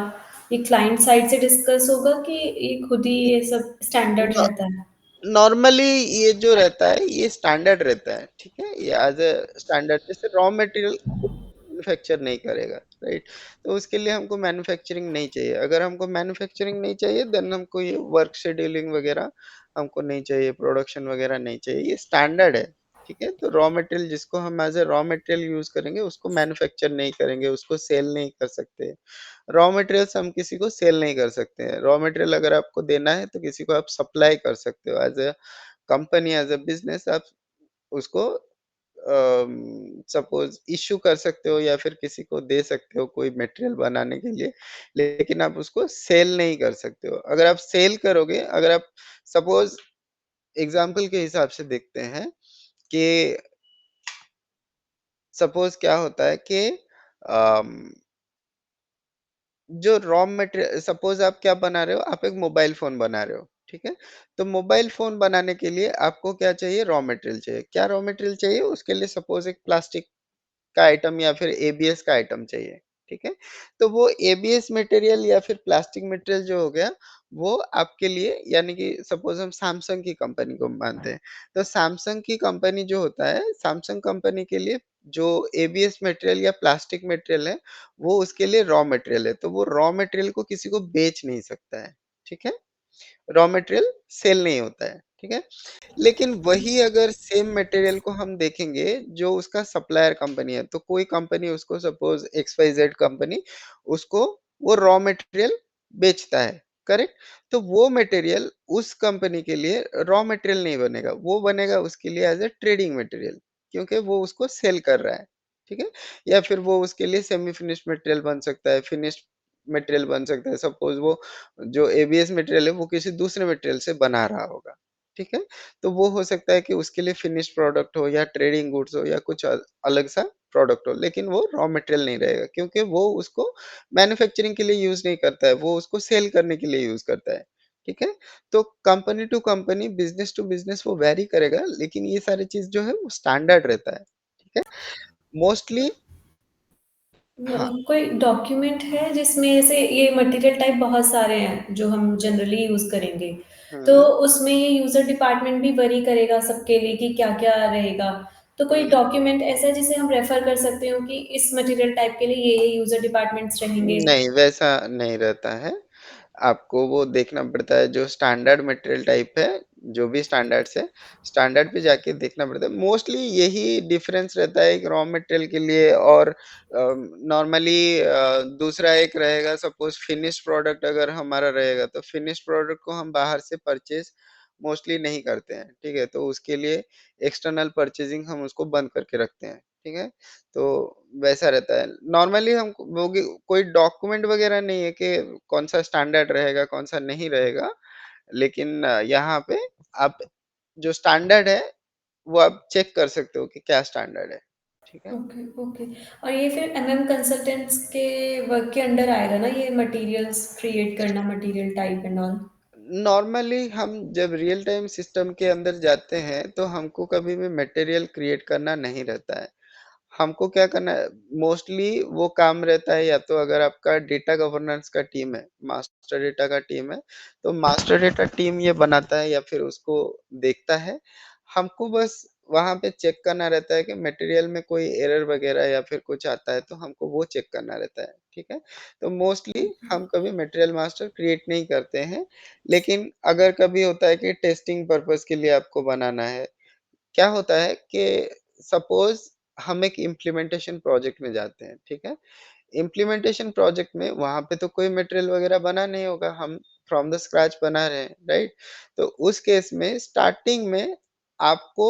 ये क्लाइंट साइड से डिस्कस होगा कि ये खुद ही ये सब स्टैंडर्ड न रहता है? नॉर्मली ये जो रहता है ये स्टैंडर्ड रहता है, ठीक है? ये एज़ अ स्टैंडर्ड, जैसे रॉ मटेरियल मैन्युफैक्चर नहीं करेगा, राइट? तो उसके लिए हमको मैन्युफैक्चरिंग नहीं चाहिए। अगर हमको मैन्युफैक्चरिंग नहीं चाहिए देन हमको ये वर्क शेड्यूलिंग वगैरह हमको नहीं चाहिए, प्रोडक्शन वगैरह नहीं चाहिए, ये स्टैंडर्ड है, ठीक है? तो रॉ मटेरियल जिसको हम as a raw material use करेंगे उसको मैन्युफैक्चर नहीं करेंगे, उसको सेल नहीं कर सकते। रॉ मटेरियल्स हम किसी को सेल नहीं कर सकते हैं। रॉ मटेरियल अगर आपको देना है तो किसी को आप सप्लाई कर सकते हो as a company, as a business आप उसको सपोज़ इश्यू कर सकते हो या फिर किसी को दे सकते हो कोई मटेरियल बनाने के लिए, लेकिन आप उसको सेल नहीं कर सकते हो। अगर आप सेल करोगे, अगर आप सपोज़ एग्ज़ाम्पल के हिसाब से देखते हैं कि सपोज़ क्या होता है कि अम जो रॉ मटेरियल, सपोज़ आप क्या बना रहे हो, आप एक मोबाइल फ़ोन बना रहे हो, ठीक है? तो मोबाइल फ़ोन बनाने के लिए आपको क्या चाहिए? रॉ मटेरियल चाहिए। क्या रॉ मटेरियल चाहिए? उसके लिए सपोज़ एक प्लास्टिक का आइटम या फिर एबीएस का आइटम चाहिए, ठीक है? तो वो एबीएस मटेरियल या फिर प्लास्टिक मटेरियल जो हो गया, वो आपके लिए, यानी कि सपोज़ हम सैमसंग की कंपनी को मानते हैं, तो सैमसंग की कंपनी जो होता है, सैमसंग कंपनी के लिए जो एबीएस मटेरियल या प्लास्टिक मटेरियल है, वो उसके लिए रॉ मटेरियल है, तो वो रॉ मटेरियल को किसी को बेच नहीं सकता है, ठीक है? रॉ मटेरियल सेल नहीं होता है, ठीक है? लेकिन वही अगर सेम मटेरियल को हम देखेंगे जो उसका सप्लायर कंपनी है, तो कोई कंपनी उसको सपोज़ XYZ कंपनी उसको वो रॉ मटेरियल बेचता है, करेक्ट? तो वो मटेरियल उस कंपनी के लिए रॉ मटेरियल नहीं बनेगा, वो बनेगा उसके लिए एज़ अ ट्रेडिंग मटेरियल, क्योंकि वो उसको सेल कर रहा है, ठीक है? या फिर वो उसके लिए सेमी फिनिश्ड मटेरियल बन सकता है, फिनिश्ड मटेरियल बन सकता है। सपोज़ वो जो एबीएस मटेरियल है वो किसी दूसरे मटेरियल से बना रहा होगा, ठीक है? तो वो हो सकता है कि उसके लिए फिनिश्ड प्रोडक्ट हो या ट्रेडिंग गुड्स हो या कुछ अलग सा प्रोडक्ट हो, लेकिन वो रॉ मटेरियल नहीं रहेगा, क्योंकि वो उसको मैन्युफैक्चरिंग के लिए यूज़ नहीं करता है, वो उसको सेल करने के लिए यूज़ करता है, ठीक है? तो company to company, business to business वो वैरी करेगा, लेकिन ये सारी चीज़ जो है वो स्टैंडर्ड रहता है, ठीक है? मोस्टली हाँ। कोई डॉक्यूमेंट है जिसमें ऐसे ये मटेरियल टाइप बहुत सारे हैं जो हम जनरली यूज़ करेंगे, तो हुँ, उसमें ये यूज़र डिपार्टमेंट भी वरी करेगा सबके लिए कि क्या-क्या रहेगा। तो कोई हुँ। डॉक्यूमेंट ऐसा है जिसे हम रेफ़र कर सकते हो कि इस मटेरियल टाइप के लिए ये यूज़र डिपार्टमेंट्स रहेंगे? नहीं, वैसा नहीं रहता है। आपको वो देखना पड़ता है जो स्टैंडर्ड मटेरियल टाइप है, जो भी स्टैंडर्ड्स है, स्टैंडर्ड पे जाके देखना पड़ता है। मोस्टली यही डिफ़रेंस रहता है एक रॉ मटेरियल के लिए और नॉर्मली दूसरा एक रहेगा, सपोज़ फिनिश्ड प्रोडक्ट अगर हमारा रहेगा, तो फिनिश्ड प्रोडक्ट को हम बाहर से परचेज़ मोस्टली नहीं करते हैं, ठीक है? तो उसके लिए एक्सटर्नल परचेज़िंग हम उसको बंद करके रखते हैं, ठीक है? तो वैसा रहता है। नॉर्मली हम वो भी कोई डॉक्यूमेंट वगैरह नहीं है कि कौन-सा स्टैंडर्ड रहेगा, कौन-सा नहीं रहेगा। लेकिन यहाँ पे आप जो स्टैंडर्ड है, वो आप चेक कर सकते हो कि क्या स्टैंडर्ड है। ठीक है? Okay, okay. और ये फिर एमएम कंसल्टेंट्स के वर्क के अंडर आएगा ना ये मटेरियल्स क्रिएट करना, material type and all? Normally हम जब रियल टाइम सिस्टम के अंदर जाते हैं, तो हमको कभी भी मटेरियल क्रिएट करना नहीं रहता है। हमको क्या करना है, मोस्टली वो काम रहता है, या तो अगर आपका डेटा गवर्नेंस का टीम है, मास्टर डेटा का टीम है, तो मास्टर डेटा टीम ये बनाता है या फिर उसको देखता है। हमको बस वहाँ पे चेक करना रहता है कि मटेरियल में कोई एरर वगैरह या फिर कुछ आता है, तो हमको वो चेक करना रहता है, ठीक है? तो मोस्टली हम कभी मटेरियल मास्टर क्रिएट नहीं करते हैं, लेकिन अगर कभी होता है कि टेस्टिंग पर्पज़ के लिए आपको बनाना है, क्या होता है कि सपोज़ हम एक इम्प्लीमेंटेशन प्रोजेक्ट में जाते हैं, ठीक है? इम्प्लीमेंटेशन प्रोजेक्ट में वहाँ पे तो कोई मटेरियल वगैरह बना नहीं होगा, हम फ्रॉम द स्क्रैच बना रहे हैं, राइट? तो उस केस में स्टार्टिंग में आपको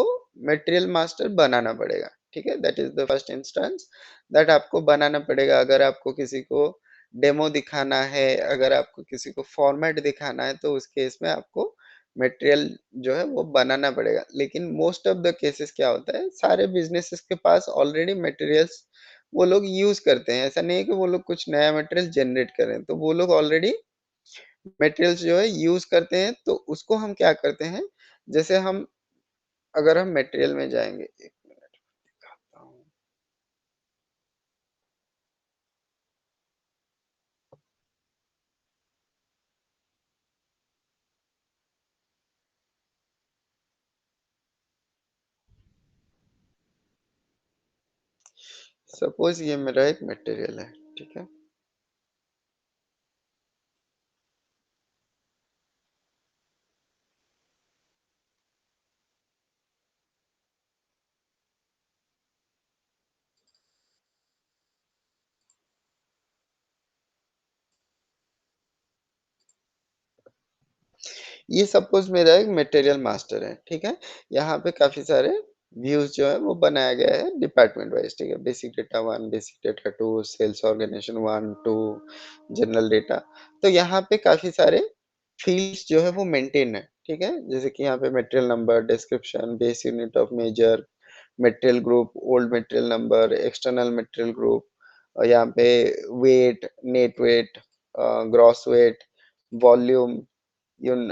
मटेरियल मास्टर बनाना पड़ेगा, ठीक है? That is the first instance that आपको बनाना पड़ेगा। अगर आपको किसी को डेमो दिखाना है, अगर आपको किसी को फॉर्मेट दिखाना है, तो उस केस में आपको मटेरियल जो है वो बनाना पड़ेगा। लेकिन मोस्ट ऑफ द केसेस क्या होता है, सारे बिज़नेसेस के पास ऑलरेडी मटेरियल्स वो लोग यूज़ करते हैं। ऐसा नहीं है कि वो लोग कुछ नया मटेरियल जनरेट कर रहे हैं, तो वो लोग ऑलरेडी मटेरियल्स जो है यूज़ करते हैं, तो उसको हम क्या करते हैं, जैसे हम अगर हम मटेरियल में जाएँगे, 1 मिनट दिखाता सपोज़ ये मेरा एक मटेरियल है, ठीक है? ये सपोज़ मेरा एक मटेरियल मास्टर है, ठीक है? यहाँ पे काफ़ी सारे व्यूज़ जो है वो बनाया गया है डिपार्टमेंट वाइज़, ठीक है? Basic data 1, basic data 2, sales organization 1, 2, general data. तो यहाँ पे काफ़ी सारे फ़ील्ड्स जो है वो मेंटेन है, ठीक है? जैसे कि यहाँ पे material number, description, base unit of measure, material group, old material number, external material group और यहाँ पे weight, net weight gross weight, volume यून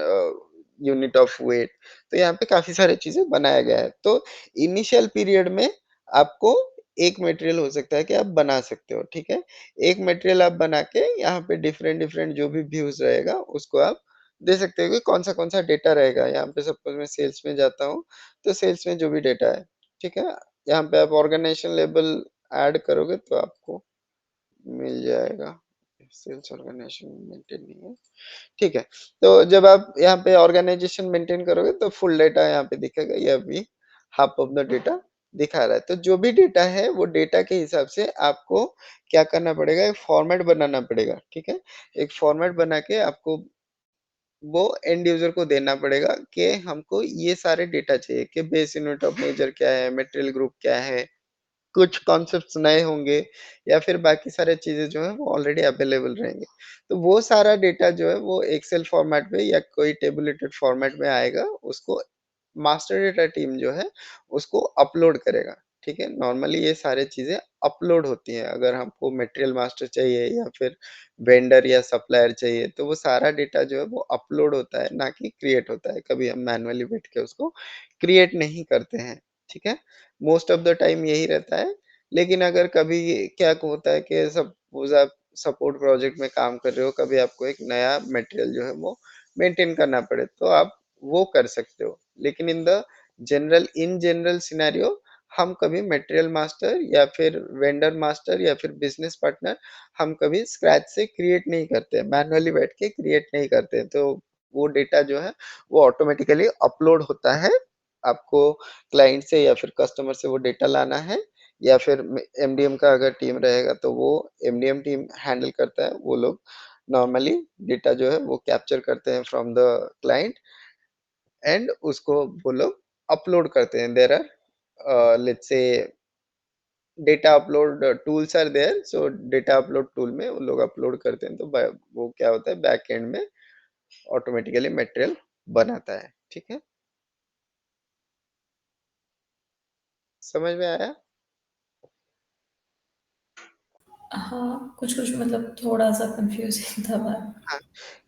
यूनिट ऑफ वेट। तो यहाँ पे काफ़ी सारी चीज़ें बनाया गया है। तो इनिशियल पीरियड में आपको एक मटेरियल हो सकता है कि आप बना सकते हो, ठीक है? एक मटेरियल आप बना के यहाँ पे डिफरेंट-डिफरेंट जो भी व्यूज़ रहेगा उसको आप दे सकते हो कि कौन सा डेटा रहेगा। यहाँ पे सपोज़ मैं सेल्स में जाता हूँ, तो सेल्स में जो भी डेटा है, ठीक है? यहाँ पे आप ऑर्गेनाइजेशन लेवल ऐड करोगे तो आपको मिल जाएगा। सेल्स ऑर्गेनाइजेशन मेंटेन नहीं है। ठीक है। तो जब आप यहाँ पे ऑर्गेनाइज़ेशन मेंटेन करोगे तो फुल डेटा यहाँ पे दिखेगा, ये अभी हाफ ऑफ द डेटा दिखा रहा है। तो जो भी डेटा है वो डेटा के हिसाब से आपको क्या करना पड़ेगा, एक फॉर्मेट बनाना पड़ेगा, ठीक है? एक फॉर्मेट बना के आपको वो एंड यूज़र को देना पड़ेगा कि हमको ये सारे डेटा चाहिए कि बेस यूनिट ऑफ मेजर क्या है, मटेरियल ग्रुप क्या है, कुछ कॉन्सेप्ट्स नए होंगे या फिर बाकी सारी चीज़ें जो हैं वो ऑलरेडी अवेलेबल रहेंगी। तो वो सारा डेटा जो है वो एक्सेल फॉर्मेट में या कोई टेबुलेटेड फॉर्मेट में आएगा, उसको मास्टर डेटा टीम जो है उसको अपलोड करेगा, ठीक है? नॉर्मली ये सारी चीज़ें अपलोड होती हैं, अगर हमको मटेरियल मास्टर चाहिए या फिर वेंडर या सप्लायर चाहिए, तो वो सारा डेटा जो है वो अपलोड होता है, ना कि क्रिएट होता है। कभी हम मैनुअली बैठ के उसको क्रिएट नहीं करते हैं, ठीक है? मोस्ट ऑफ द टाइम यही रहता है। लेकिन अगर कभी क्या होता है कि सपोज़ आप सपोर्ट प्रोजेक्ट में काम कर रहे हो, कभी आपको एक नया मटेरियल जो है वो मेंटेन करना पड़े, तो आप वो कर सकते हो। लेकिन इन जनरल सिनेरियो हम कभी मटेरियल मास्टर या फिर वेंडर मास्टर या फिर बिज़नेस पार्टनर हम कभी स्क्रैच से क्रिएट नहीं करते हैं, मैनुअली बैठ के क्रिएट नहीं करते हैं। तो वो डेटा जो है वो ऑटोमैटिकली अपलोड होता है। आपको क्लाइंट से या फिर कस्टमर से वो डेटा लाना है या फिर एमडीएम का अगर टीम रहेगा तो वो एमडीएम टीम हैंडल करता है। वो लोग नॉर्मली डेटा जो है वो कैप्चर करते हैं फ्रॉम द क्लाइंट एंड उसको वो लोग अपलोड करते हैं। There are let's say data upload tools are there, so data upload tool में वो लोग अपलोड करते हैं, तो वो क्या होता है बैक एंड में ऑटोमेटिकली मटेरियल बनाता है। ठीक है, समझ में आया? हाँ, कुछ-कुछ मतलब थोड़ा-सा कन्फ्यूज़िंग था बात। हाँ,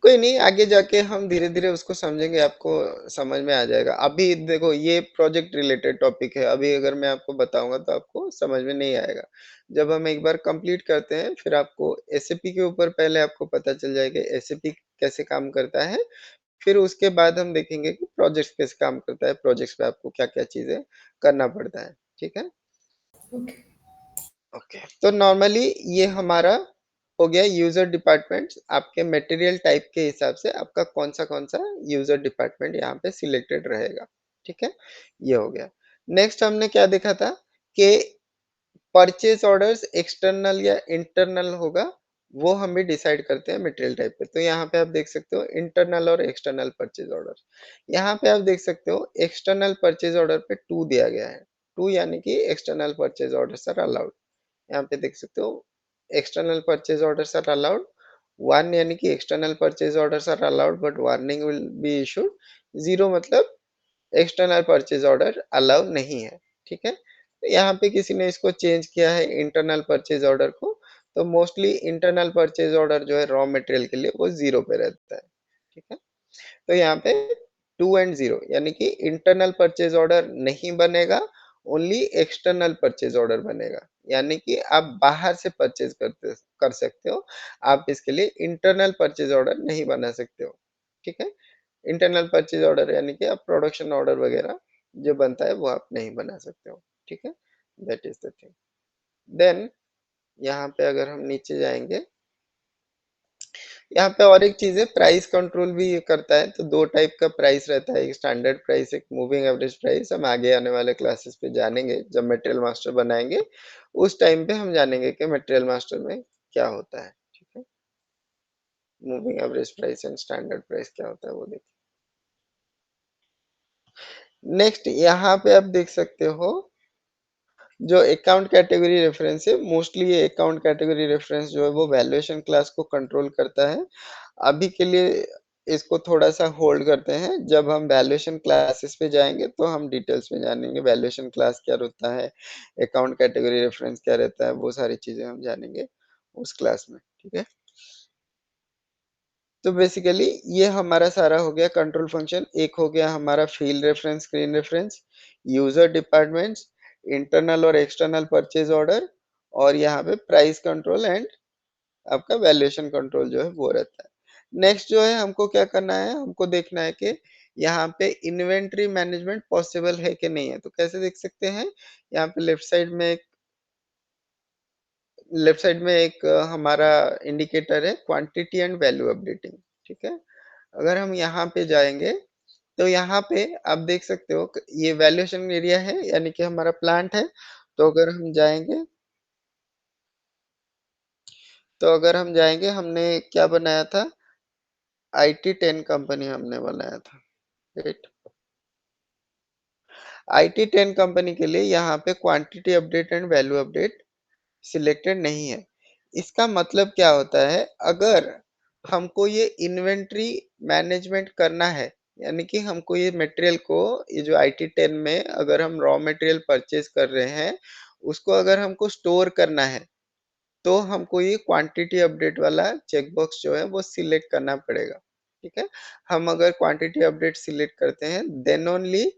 कोई नहीं, आगे जाके हम धीरे-धीरे उसको समझेंगे, आपको समझ में आ जाएगा। अभी देखो ये प्रोजेक्ट रिलेटेड टॉपिक है, अभी अगर मैं आपको बताऊँगा तो आपको समझ में नहीं आएगा। जब हम एक बार कंप्लीट करते हैं, फिर आपको एसएपी के ऊपर पहले आपको पता चल जाएगा एसएपी कैसे काम करता है, फिर उसके बाद हम देखेंगे कि प्रोजेक्ट्स कैसे काम करता है, प्रोजेक्ट्स पे आपको क्या-क्या चीज़ें करना पड़ता है। ठीक है? ओके। ओके, तो नॉर्मली ये हमारा हो गया यूजर डिपार्टमेंट। आपके मटेरियल टाइप के हिसाब से आपका कौन सा यूजर डिपार्टमेंट यहाँ पे सिलेक्टेड रहेगा। ठीक है, ये हो गया। नेक्स्ट हमने क्या देखा था कि परचेज ऑर्डर्स एक्सटर्नल या इंटरनल होगा, वो हम भी डिसाइड करते हैं मटेरियल टाइप पे। तो यहाँ पे आप देख सकते हो इंटरनल और एक्सटर्नल परचेज ऑर्डर। यहाँ पे आप देख सकते हो एक्सटर्नल परचेज ऑर्डर पे 2 दिया गया है। 2 यानी कि external purchase orders are allowed. यहाँ पे देख सकते हो external purchase orders are allowed. 1 यानी कि external purchase orders are allowed but warning will be issued. 0 मतलब एक्सटर्नल परचेज ऑर्डर अलाउ नहीं है। ठीक है? तो यहाँ पे किसी ने इसको चेंज किया है इंटरनल परचेज ऑर्डर को, तो मोस्टली इंटरनल परचेज ऑर्डर जो है रॉ मटेरियल के लिए वो 0 पे रहता है। ठीक है? तो यहाँ पे 2 एंड 0 यानी कि इंटरनल परचेज ऑर्डर नहीं बनेगा, ओनली एक्सटर्नल परचेज ऑर्डर बनेगा। यानी कि आप बाहर से परचेज कर सकते हो, आप इसके लिए इंटरनल परचेज ऑर्डर नहीं बना सकते हो। ठीक है? इंटरनल परचेज ऑर्डर यानी कि आप प्रोडक्शन ऑर्डर वगैरह जो बनता है वो आप नहीं बना सकते हो। ठीक है? That is the thing. Then यहाँ पे अगर हम नीचे जाएँगे, यहाँ पे और एक चीज़ है, प्राइस कंट्रोल भी ये करता है। तो 2 टाइप का प्राइस रहता है, एक स्टैंडर्ड प्राइस, एक मूविंग एवरेज प्राइस। हम आगे आने वाले क्लासेस पे जानेंगे, जब मटेरियल मास्टर बनाएँगे, उस टाइम पे हम जानेंगे कि मटेरियल मास्टर में क्या होता है, ठीक है? Moving average price and standard price क्या होता है वो देखिए। नेक्स्ट यहाँ पे आप देख सकते हो, जो अकाउंट कैटेगरी रेफरेंस है, मोस्टली ये अकाउंट कैटेगरी रेफरेंस जो है वो वैल्यूएशन क्लास को कंट्रोल करता है। अभी के लिए इसको थोड़ा-सा होल्ड करते हैं, जब हम वैल्यूएशन क्लासेस पे जाएँगे तो हम डिटेल्स में जानेंगे वैल्यूएशन क्लास क्या होता है, अकाउंट कैटेगरी रेफरेंस क्या रहता है, वो सारी चीज़ें हम जानेंगे उस क्लास में, ठीक है? तो बेसिकली ये हमारा सारा हो गया कंट्रोल फंक्शन। एक हो गया हमारा field reference, screen reference, user departments, internal और एक्सटर्नल परचेज ऑर्डर, और यहाँ पे प्राइस कंट्रोल एंड आपका वैल्यूएशन कंट्रोल जो है वो रहता है। नेक्स्ट जो है हमको क्या करना है, हमको देखना है कि यहाँ पे इन्वेंटरी मैनेजमेंट पॉसिबल है कि नहीं है। तो कैसे देख सकते हैं, यहाँ पे लेफ्ट साइड में एक हमारा इंडिकेटर है, क्वांटिटी एंड वैल्यू अपडेटिंग, ठीक है? अगर हम यहाँ पे जाएँगे, तो यहाँ पे आप देख सकते हो ये वैल्यूएशन एरिया है, यानी कि हमारा प्लांट है। तो अगर हम जाएँगे हमने क्या बनाया था, IT10 कंपनी हमने बनाया था, राइट? IT10 कंपनी के लिए यहाँ पे quantity update and value update selected नहीं है। इसका मतलब क्या होता है, अगर हमको ये इन्वेंटरी मैनेजमेंट करना है, यानी कि हमको ये मटेरियल को, ये जो IT10 में अगर हम रॉ मटेरियल परचेज़ कर रहे हैं, उसको अगर हमको स्टोर करना है, तो हमको ये क्वांटिटी अपडेट वाला चेक बॉक्स जो है वो सिलेक्ट करना पड़ेगा, ठीक है? हम अगर क्वांटिटी अपडेट सिलेक्ट करते हैं, देन ओनली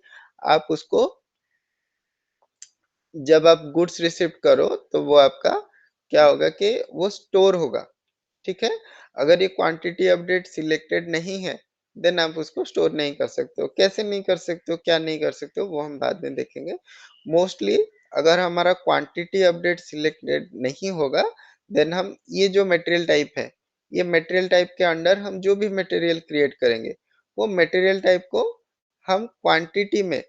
आप उसको, जब आप गुड्स रिसीव करो, तो वो आपका क्या होगा कि वो स्टोर होगा, ठीक है? अगर ये क्वांटिटी अपडेट सिलेक्टेड नहीं है, देन आप उसको स्टोर नहीं कर सकते हो। कैसे नहीं कर सकते हो, क्या नहीं कर सकते हो, वो हम बाद में देखेंगे। मोस्टली अगर हमारा क्वांटिटी अपडेट सिलेक्टेड नहीं होगा, देन हम ये जो मटेरियल टाइप है, ये मटेरियल टाइप के अंडर हम जो भी मटेरियल क्रिएट करेंगे, वो मटेरियल टाइप को हम क्वांटिटी में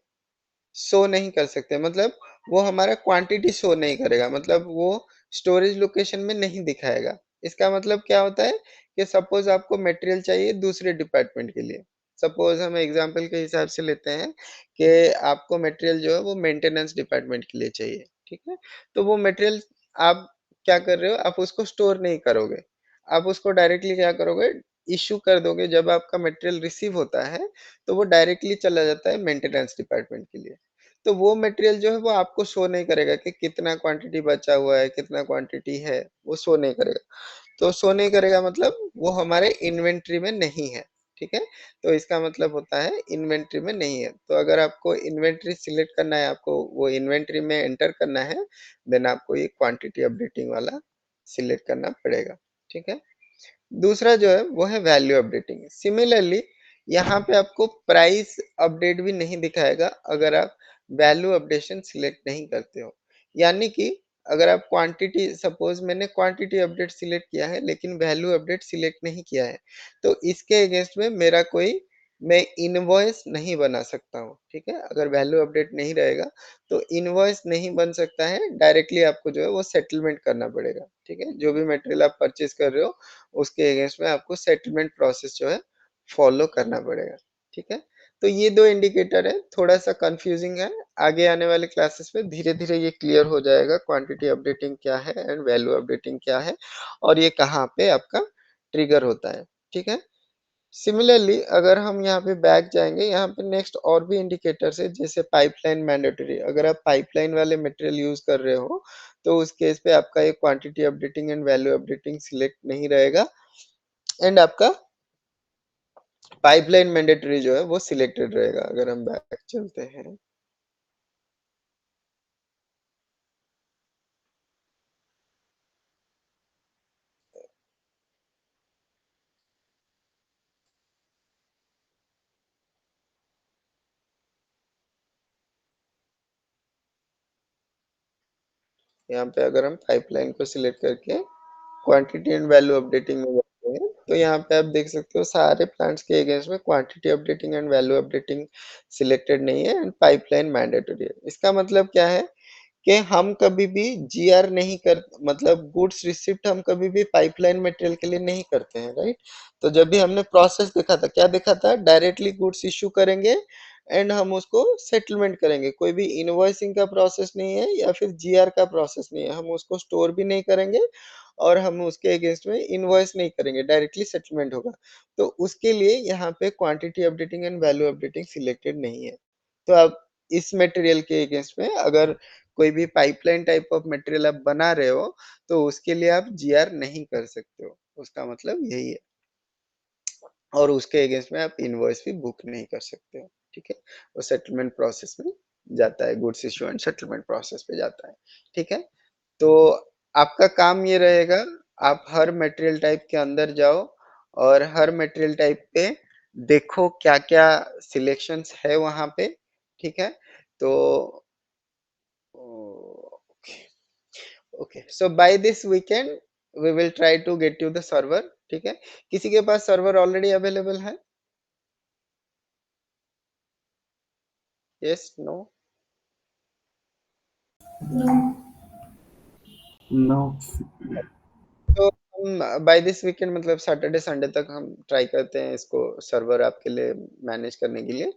शो नहीं कर सकते। मतलब वो हमारा क्वांटिटी शो नहीं करेगा, मतलब वो स्टोरेज लोकेशन में नहीं दिखाएगा। इसका मतलब क्या होता है कि सपोज़ आपको मटेरियल चाहिए दूसरे डिपार्टमेंट के लिए। सपोज़ हम एग्ज़ाम्पल के हिसाब से लेते हैं कि आपको मटेरियल जो है वो मेंटेनेंस डिपार्टमेंट के लिए चाहिए, ठीक है? तो वो मटेरियल आप क्या कर रहे हो, आप उसको स्टोर नहीं करोगे। आप उसको डायरेक्टली क्या करोगे, इश्यू कर दोगे। जब आपका मटेरियल रिसीव होता है, तो वो डायरेक्टली चला जाता है मेंटेनेंस डिपार्टमेंट के लिए। तो वो मटेरियल जो है वो आपको शो नहीं करेगा कि कितना क्वांटिटी बचा हुआ है, कितना क्वांटिटी है, वो शो नहीं करेगा। तो शो नहीं करेगा मतलब वो हमारे इन्वेंटरी में नहीं है, ठीक है? तो इसका मतलब होता है इन्वेंटरी में नहीं है। तो अगर आपको इन्वेंटरी सिलेक्ट करना है, आपको वो इन्वेंटरी में एंटर करना है, देन आपको ये क्वांटिटी अपडेटिंग वाला सिलेक्ट करना पड़ेगा, ठीक है? दूसरा जो है वो है वैल्यू अपडेटिंग। सिमिलरली यहाँ पे आपको प्राइस अपडेट भी नहीं दिखाएगा अगर आप वैल्यू अपडेशन सिलेक्ट नहीं करते हो। यानी कि अगर आप क्वांटिटी, सपोज मैंने क्वांटिटी अपडेट सिलेक्ट किया है लेकिन वैल्यू अपडेट सिलेक्ट नहीं किया है, तो इसके अगेंस्ट में मेरा कोई, मैं इनवॉइस नहीं बना सकता हूँ, ठीक है? अगर वैल्यू अपडेट नहीं रहेगा तो इनवॉइस नहीं बन सकता है, डायरेक्टली आपको जो है वो सेटलमेंट करना पड़ेगा, ठीक है? जो भी मटेरियल आप परचेज़ कर रहे हो, उसके अगेंस्ट में आपको सेटलमेंट प्रोसेस जो है फॉलो करना पड़ेगा, ठीक है? तो ये 2 इंडिकेटर है, थोड़ा-सा कन्फ्यूजिंग है। आगे आने वाले क्लासेस में धीरे-धीरे ये क्लियर हो जाएगा, क्वांटिटी अपडेटिंग क्या है एंड वैल्यू अपडेटिंग क्या है, और ये कहाँ पे आपका ट्रिगर होता है, ठीक है? सिमिलरली अगर हम यहाँ पे बैक जाएँगे, यहाँ पे नेक्स्ट और भी इंडिकेटर्स है, जैसे पाइपलाइन मैंडेटरी। अगर आप पाइपलाइन वाले मटेरियल यूज़ कर रहे हो, तो उस केस पे आपका ये quantity updating and value updating select नहीं रहेगा, एंड आपका पाइपलाइन मैंडेटरी जो है वो सिलेक्टेड रहेगा। अगर हम बैक चलते हैं, यहाँ पे अगर हम पाइपलाइन को सिलेक्ट करके क्वांटिटी एंड वैल्यू अपडेटिंग में जाते हैं, तो यहाँ पे आप देख सकते हो सारे प्लांट्स के अगेंस्ट में quantity updating and value updating selected नहीं है एंड पाइपलाइन मैंडेटरी है। इसका मतलब क्या है कि हम कभी भी जीआर नहीं कर मतलब गुड्स रिसिप्ट हम कभी भी पाइपलाइन मटेरियल के लिए नहीं करते हैं, राइट। तो जब भी हमने प्रोसेस देखा था, क्या देखा था, डायरेक्टली गुड्स इश्यू करेंगे एंड हम उसको सेटलमेंट करेंगे। कोई भी इनवॉइसिंग का प्रोसेस नहीं है या फिर जीआर का प्रोसेस नहीं है। हम उसको स्टोर भी नहीं करेंगे और हम उसके अगेंस्ट में इनवॉइस नहीं करेंगे, डायरेक्टली सेटलमेंट होगा। तो उसके लिए यहाँ पे quantity updating and value updating selected नहीं है। तो आप इस मटेरियल के अगेंस्ट में अगर कोई भी पाइपलाइन टाइप ऑफ मटेरियल आप बना रहे हो, तो उसके लिए आप जीआर नहीं कर सकते हो। उसका मतलब यही है। और उसके अगेंस्ट में आप इनवॉइस भी बुक नहीं कर सकते हो, ठीक है। वो सेटलमेंट प्रोसेस में जाता है, goods issue and settlement process पे जाता है, ठीक है। तो आपका काम ये रहेगा, आप हर मटेरियल टाइप के अंदर जाओ और हर मटेरियल टाइप पे देखो क्या-क्या सिलेक्शंस है वहाँ पे, ठीक है। तो okay, okay, so by this weekend we will try to get you the server, ठीक है। किसी के पास सर्वर ऑलरेडी अवेलेबल है? Yes, no? नो। No. तो हम बाय दिस वीकेंड मतलब सैटरडे संडे तक हम ट्राई करते हैं इसको सर्वर आपके लिए मैनेज करने के लिए।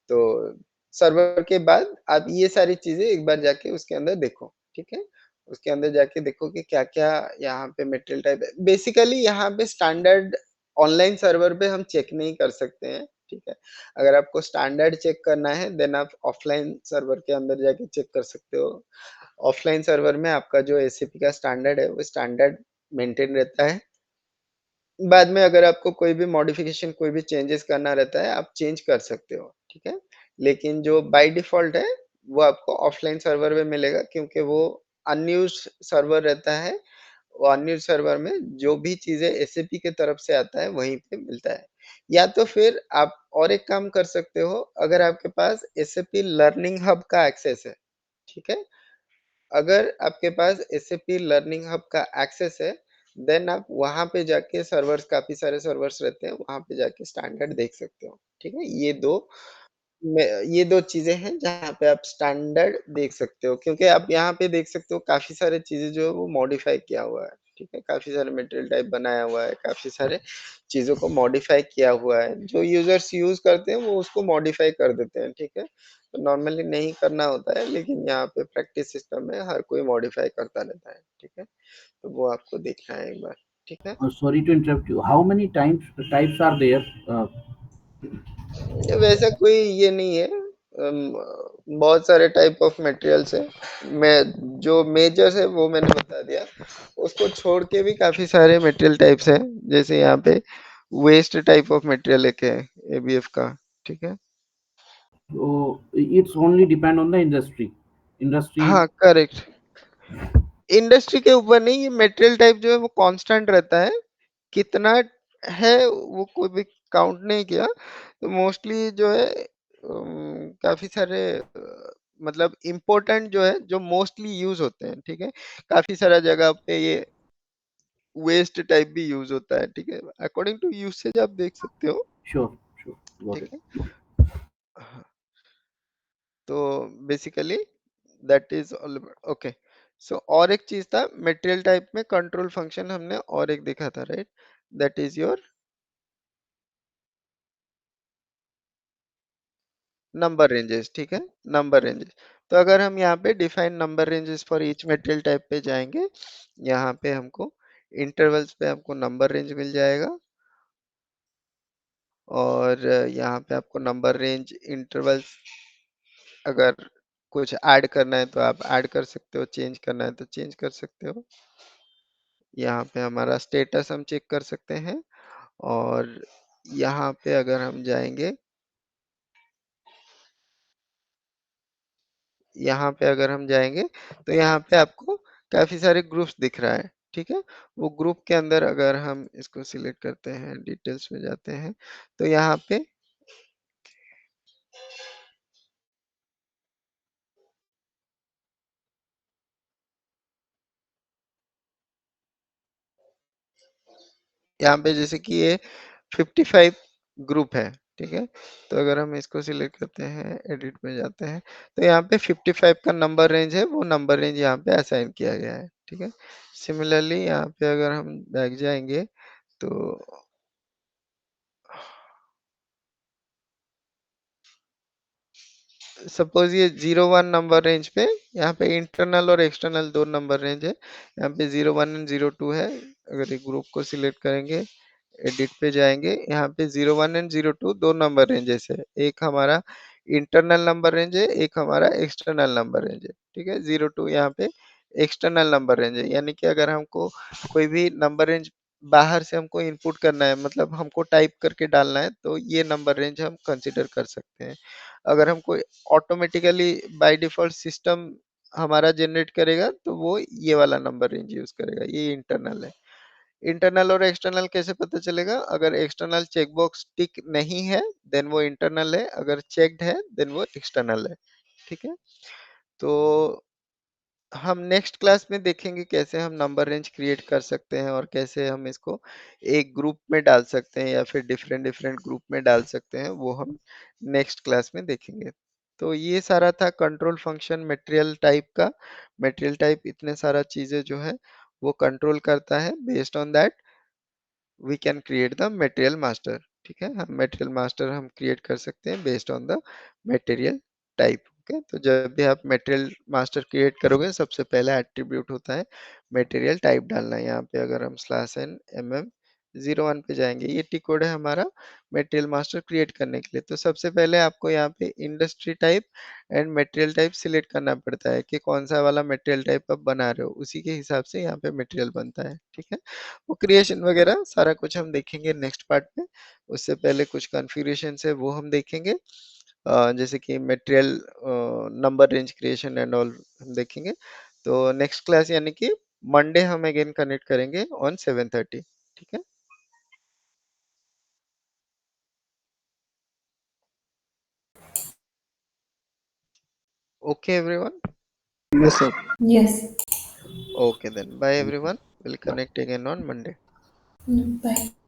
तो सर्वर के बाद आप ये सारी चीजें एक बार जाके उसके अंदर देखो, ठीक है। उसके अंदर जाके देखो कि क्या क्या यहाँ पे मटेरियल टाइप है। बेसिकली यहाँ पे स्टैंडर्ड ऑनलाइन सर्वर पे हम चेक नहीं कर सकते हैं, ठीक है। अगर आपको स्टैंडर्ड चेक करना है देन आप ऑफलाइन सर्वर के अंदर जाके चेक कर सकते हो। ऑफलाइन सर्वर में आपका जो एसएपी का स्टैंडर्ड है वो स्टैंडर्ड मेंटेन रहता है। बाद में अगर आपको कोई भी मॉडिफिकेशन कोई भी चेंजेस करना रहता है आप चेंज कर सकते हो, ठीक है। लेकिन जो बाय डिफॉल्ट है वो आपको ऑफलाइन सर्वर में मिलेगा क्योंकि वो अनयूज्ड सर्वर रहता है। वो अनयूज्ड सर्वर में जो भी चीजें एसएपी के तरफ से आता है वहीं पे मिलता है। या तो फिर आप और एक काम कर सकते हो, अगर आपके पास एसएपी लर्निंग हब का एक्सेस है, ठीक है। अगर आपके पास एसएपी लर्निंग हब का एक्सेस है देन आप वहां पे जाके सर्वर्स, काफी सारे सर्वर्स रहते हैं, वहां पे जाके स्टैंडर्ड देख सकते हो, ठीक है। ये दो चीजें हैं जहाँ पे आप स्टैंडर्ड देख सकते हो, क्योंकि आप यहाँ पे देख सकते हो काफी सारे चीजें जो है वो मॉडिफाई किया हुआ है, ठीक है। काफी सारे मटेरियल टाइप बनाया हुआ है, काफी सारे चीजों को मॉडिफाई किया हुआ है। जो यूजर्स यूज करते हैं वो उसको मॉडिफाई कर देते हैं, ठीक है। तो नॉर्मली नहीं करना होता है, लेकिन यहाँ पे प्रैक्टिस सिस्टम में हर कोई मॉडिफाई करता रहता है, ठीक है। तो वो आपको देखना है एक बार, ठीक है। Sorry to interrupt you. How many types are there? वैसा कोई ये नहीं है। बहुत सारे टाइप ऑफ मटेरियल्स है। मैं जो मेजर्स है वो मैंने बता दिया। उसको छोड़ के भी काफी सारे मटेरियल टाइप्स हैं। जैसे यहाँ पे वेस्ट टाइप ऑफ मटेरियल एक है एबीएफ का, ठीक है। So it's only depend on the industry. Industry. हाँ, करेक्ट। इंडस्ट्री के ऊपर नहीं, ये मटेरियल टाइप जो है वो कांस्टेंट रहता है। कितना है वो कोई भी काउंट नहीं किया। तो मोस्टली जो है काफी सारे मतलब इम्पोर्टेंट जो है जो मोस्टली यूज होते हैं, ठीक है। काफी सारा जगह पे ये वेस्ट टाइप भी यूज होता है, ठीक है। अकॉर्डिंग टू यूसेज आप देख सकते हो, Sure, sure. Got ठीक it. है। हाँ, तो basically that is all okay. So और एक चीज था मटेरियल टाइप में कंट्रोल फंक्शन, हमने और एक देखा था, right. That is your number ranges, ठीक है। Number ranges. तो अगर हम यहाँ पे define number ranges for each material type पे जाएंगे, यहाँ पे हमको इंटरवल्स पे हमको नंबर रेंज मिल जाएगा। और यहाँ पे आपको नंबर रेंज इंटरवल्स अगर कुछ ऐड करना है तो आप ऐड कर सकते हो, चेंज करना है तो चेंज कर सकते हो। यहाँ पे हमारा स्टेटस हम चेक कर सकते हैं। और यहाँ पे अगर हम जाएंगे, यहाँ पे अगर हम जाएंगे तो यहाँ पे आपको काफी सारे ग्रुप्स दिख रहा है, ठीक है। वो ग्रुप के अंदर अगर हम इसको सिलेक्ट करते हैं, डिटेल्स में जाते हैं, तो यहाँ पे यहाँ पे जैसे कि ये 55 ग्रुप है, ठीक है? तो अगर हम इसको सिलेक्ट करते हैं, एडिट में जाते हैं, तो यहाँ पे 55 का नंबर रेंज है, वो नंबर रेंज यहाँ पे असाइन किया गया है, ठीक है? सिमिलरली यहाँ पे अगर हम बैक जाएँगे तो सपोज ये 01 नंबर रेंज पे यहाँ पे इंटरनल और एक्सटर्नल दो नंबर रेंज है। यहाँ पे 01 एंड 02 है। अगर एक ग्रुप को सिलेक्ट करेंगे, एडिट पे जाएंगे, यहाँ पे 01 एंड 02 दो नंबर रेंजेस है। एक हमारा इंटरनल नंबर रेंज है, एक हमारा एक्सटर्नल नंबर रेंज है, ठीक है? 02 यहाँ पे एक्सटर्नल नंबर रेंज है, यानी कि अगर हमको कोई भी नंबर रेंज बाहर से हमको इनपुट करना है, मतलब हमको टाइप करके डालना है, तो ये नंबर रेंज हम कंसिडर कर सकते हैं। अगर हमको ऑटोमेटिकली बाय डिफॉल्ट सिस्टम हमारा जनरेट करेगा, तो वो ये वाला नंबर रेंज यूज करेगा, ये इंटरनल है। इंटरनल और एक्सटर्नल कैसे पता चलेगा? अगर एक्सटर्नल चेकबॉक्स टिक नहीं है देन वो इंटरनल है, अगर चेक्ड है देन वो एक्सटर्नल है, ठीक है? तो हम नेक्स्ट क्लास में देखेंगे कैसे हम नंबर रेंज क्रिएट कर सकते हैं और कैसे हम इसको एक ग्रुप में डाल सकते हैं या फिर डिफरेंट डिफरेंट ग्रुप में डाल सकते हैं, वो हम नेक्स्ट क्लास में देखेंगे। तो ये सारा था कंट्रोल फंक्शन मटेरियल टाइप का। मटेरियल टाइप इतने सारा चीजें जो है वो कंट्रोल करता है। Based on that we can create the material master, ठीक है? हम मटेरियल मास्टर हम क्रिएट कर सकते हैं based on the material type. Okay, तो जब भी आप मटेरियल मास्टर क्रिएट करोगे, सबसे पहला एट्रीब्यूट होता है मटेरियल टाइप डालना। यहाँ पे अगर हम /n/mm01 पे जाएंगे, ये टी कोड है हमारा मटेरियल मास्टर क्रिएट करने के लिए। तो सबसे पहले आपको यहाँ पे industry type and material type select करना पड़ता है कि कौन सा वाला मटेरियल टाइप आप बना रहे हो, उसी के हिसाब से यहाँ पे मटेरियल बनता है, ठीक है? वो क्रिएशन वगैरह सारा कुछ हम देखेंगे नेक्स्ट पार्ट में। उससे पहले कुछ कॉन्फ़िगरेशन है वो हम देखेंगे, जैसे कि material number range creation and all हम देखेंगे। तो नेक्स्ट क्लास यानी कि मंडे हम अगेन कनेक्ट करेंगे ऑन 7:30, ठीक है? Okay everyone? Yes, sir. Yes. Okay then, bye everyone. We'll connect again on Monday. Bye.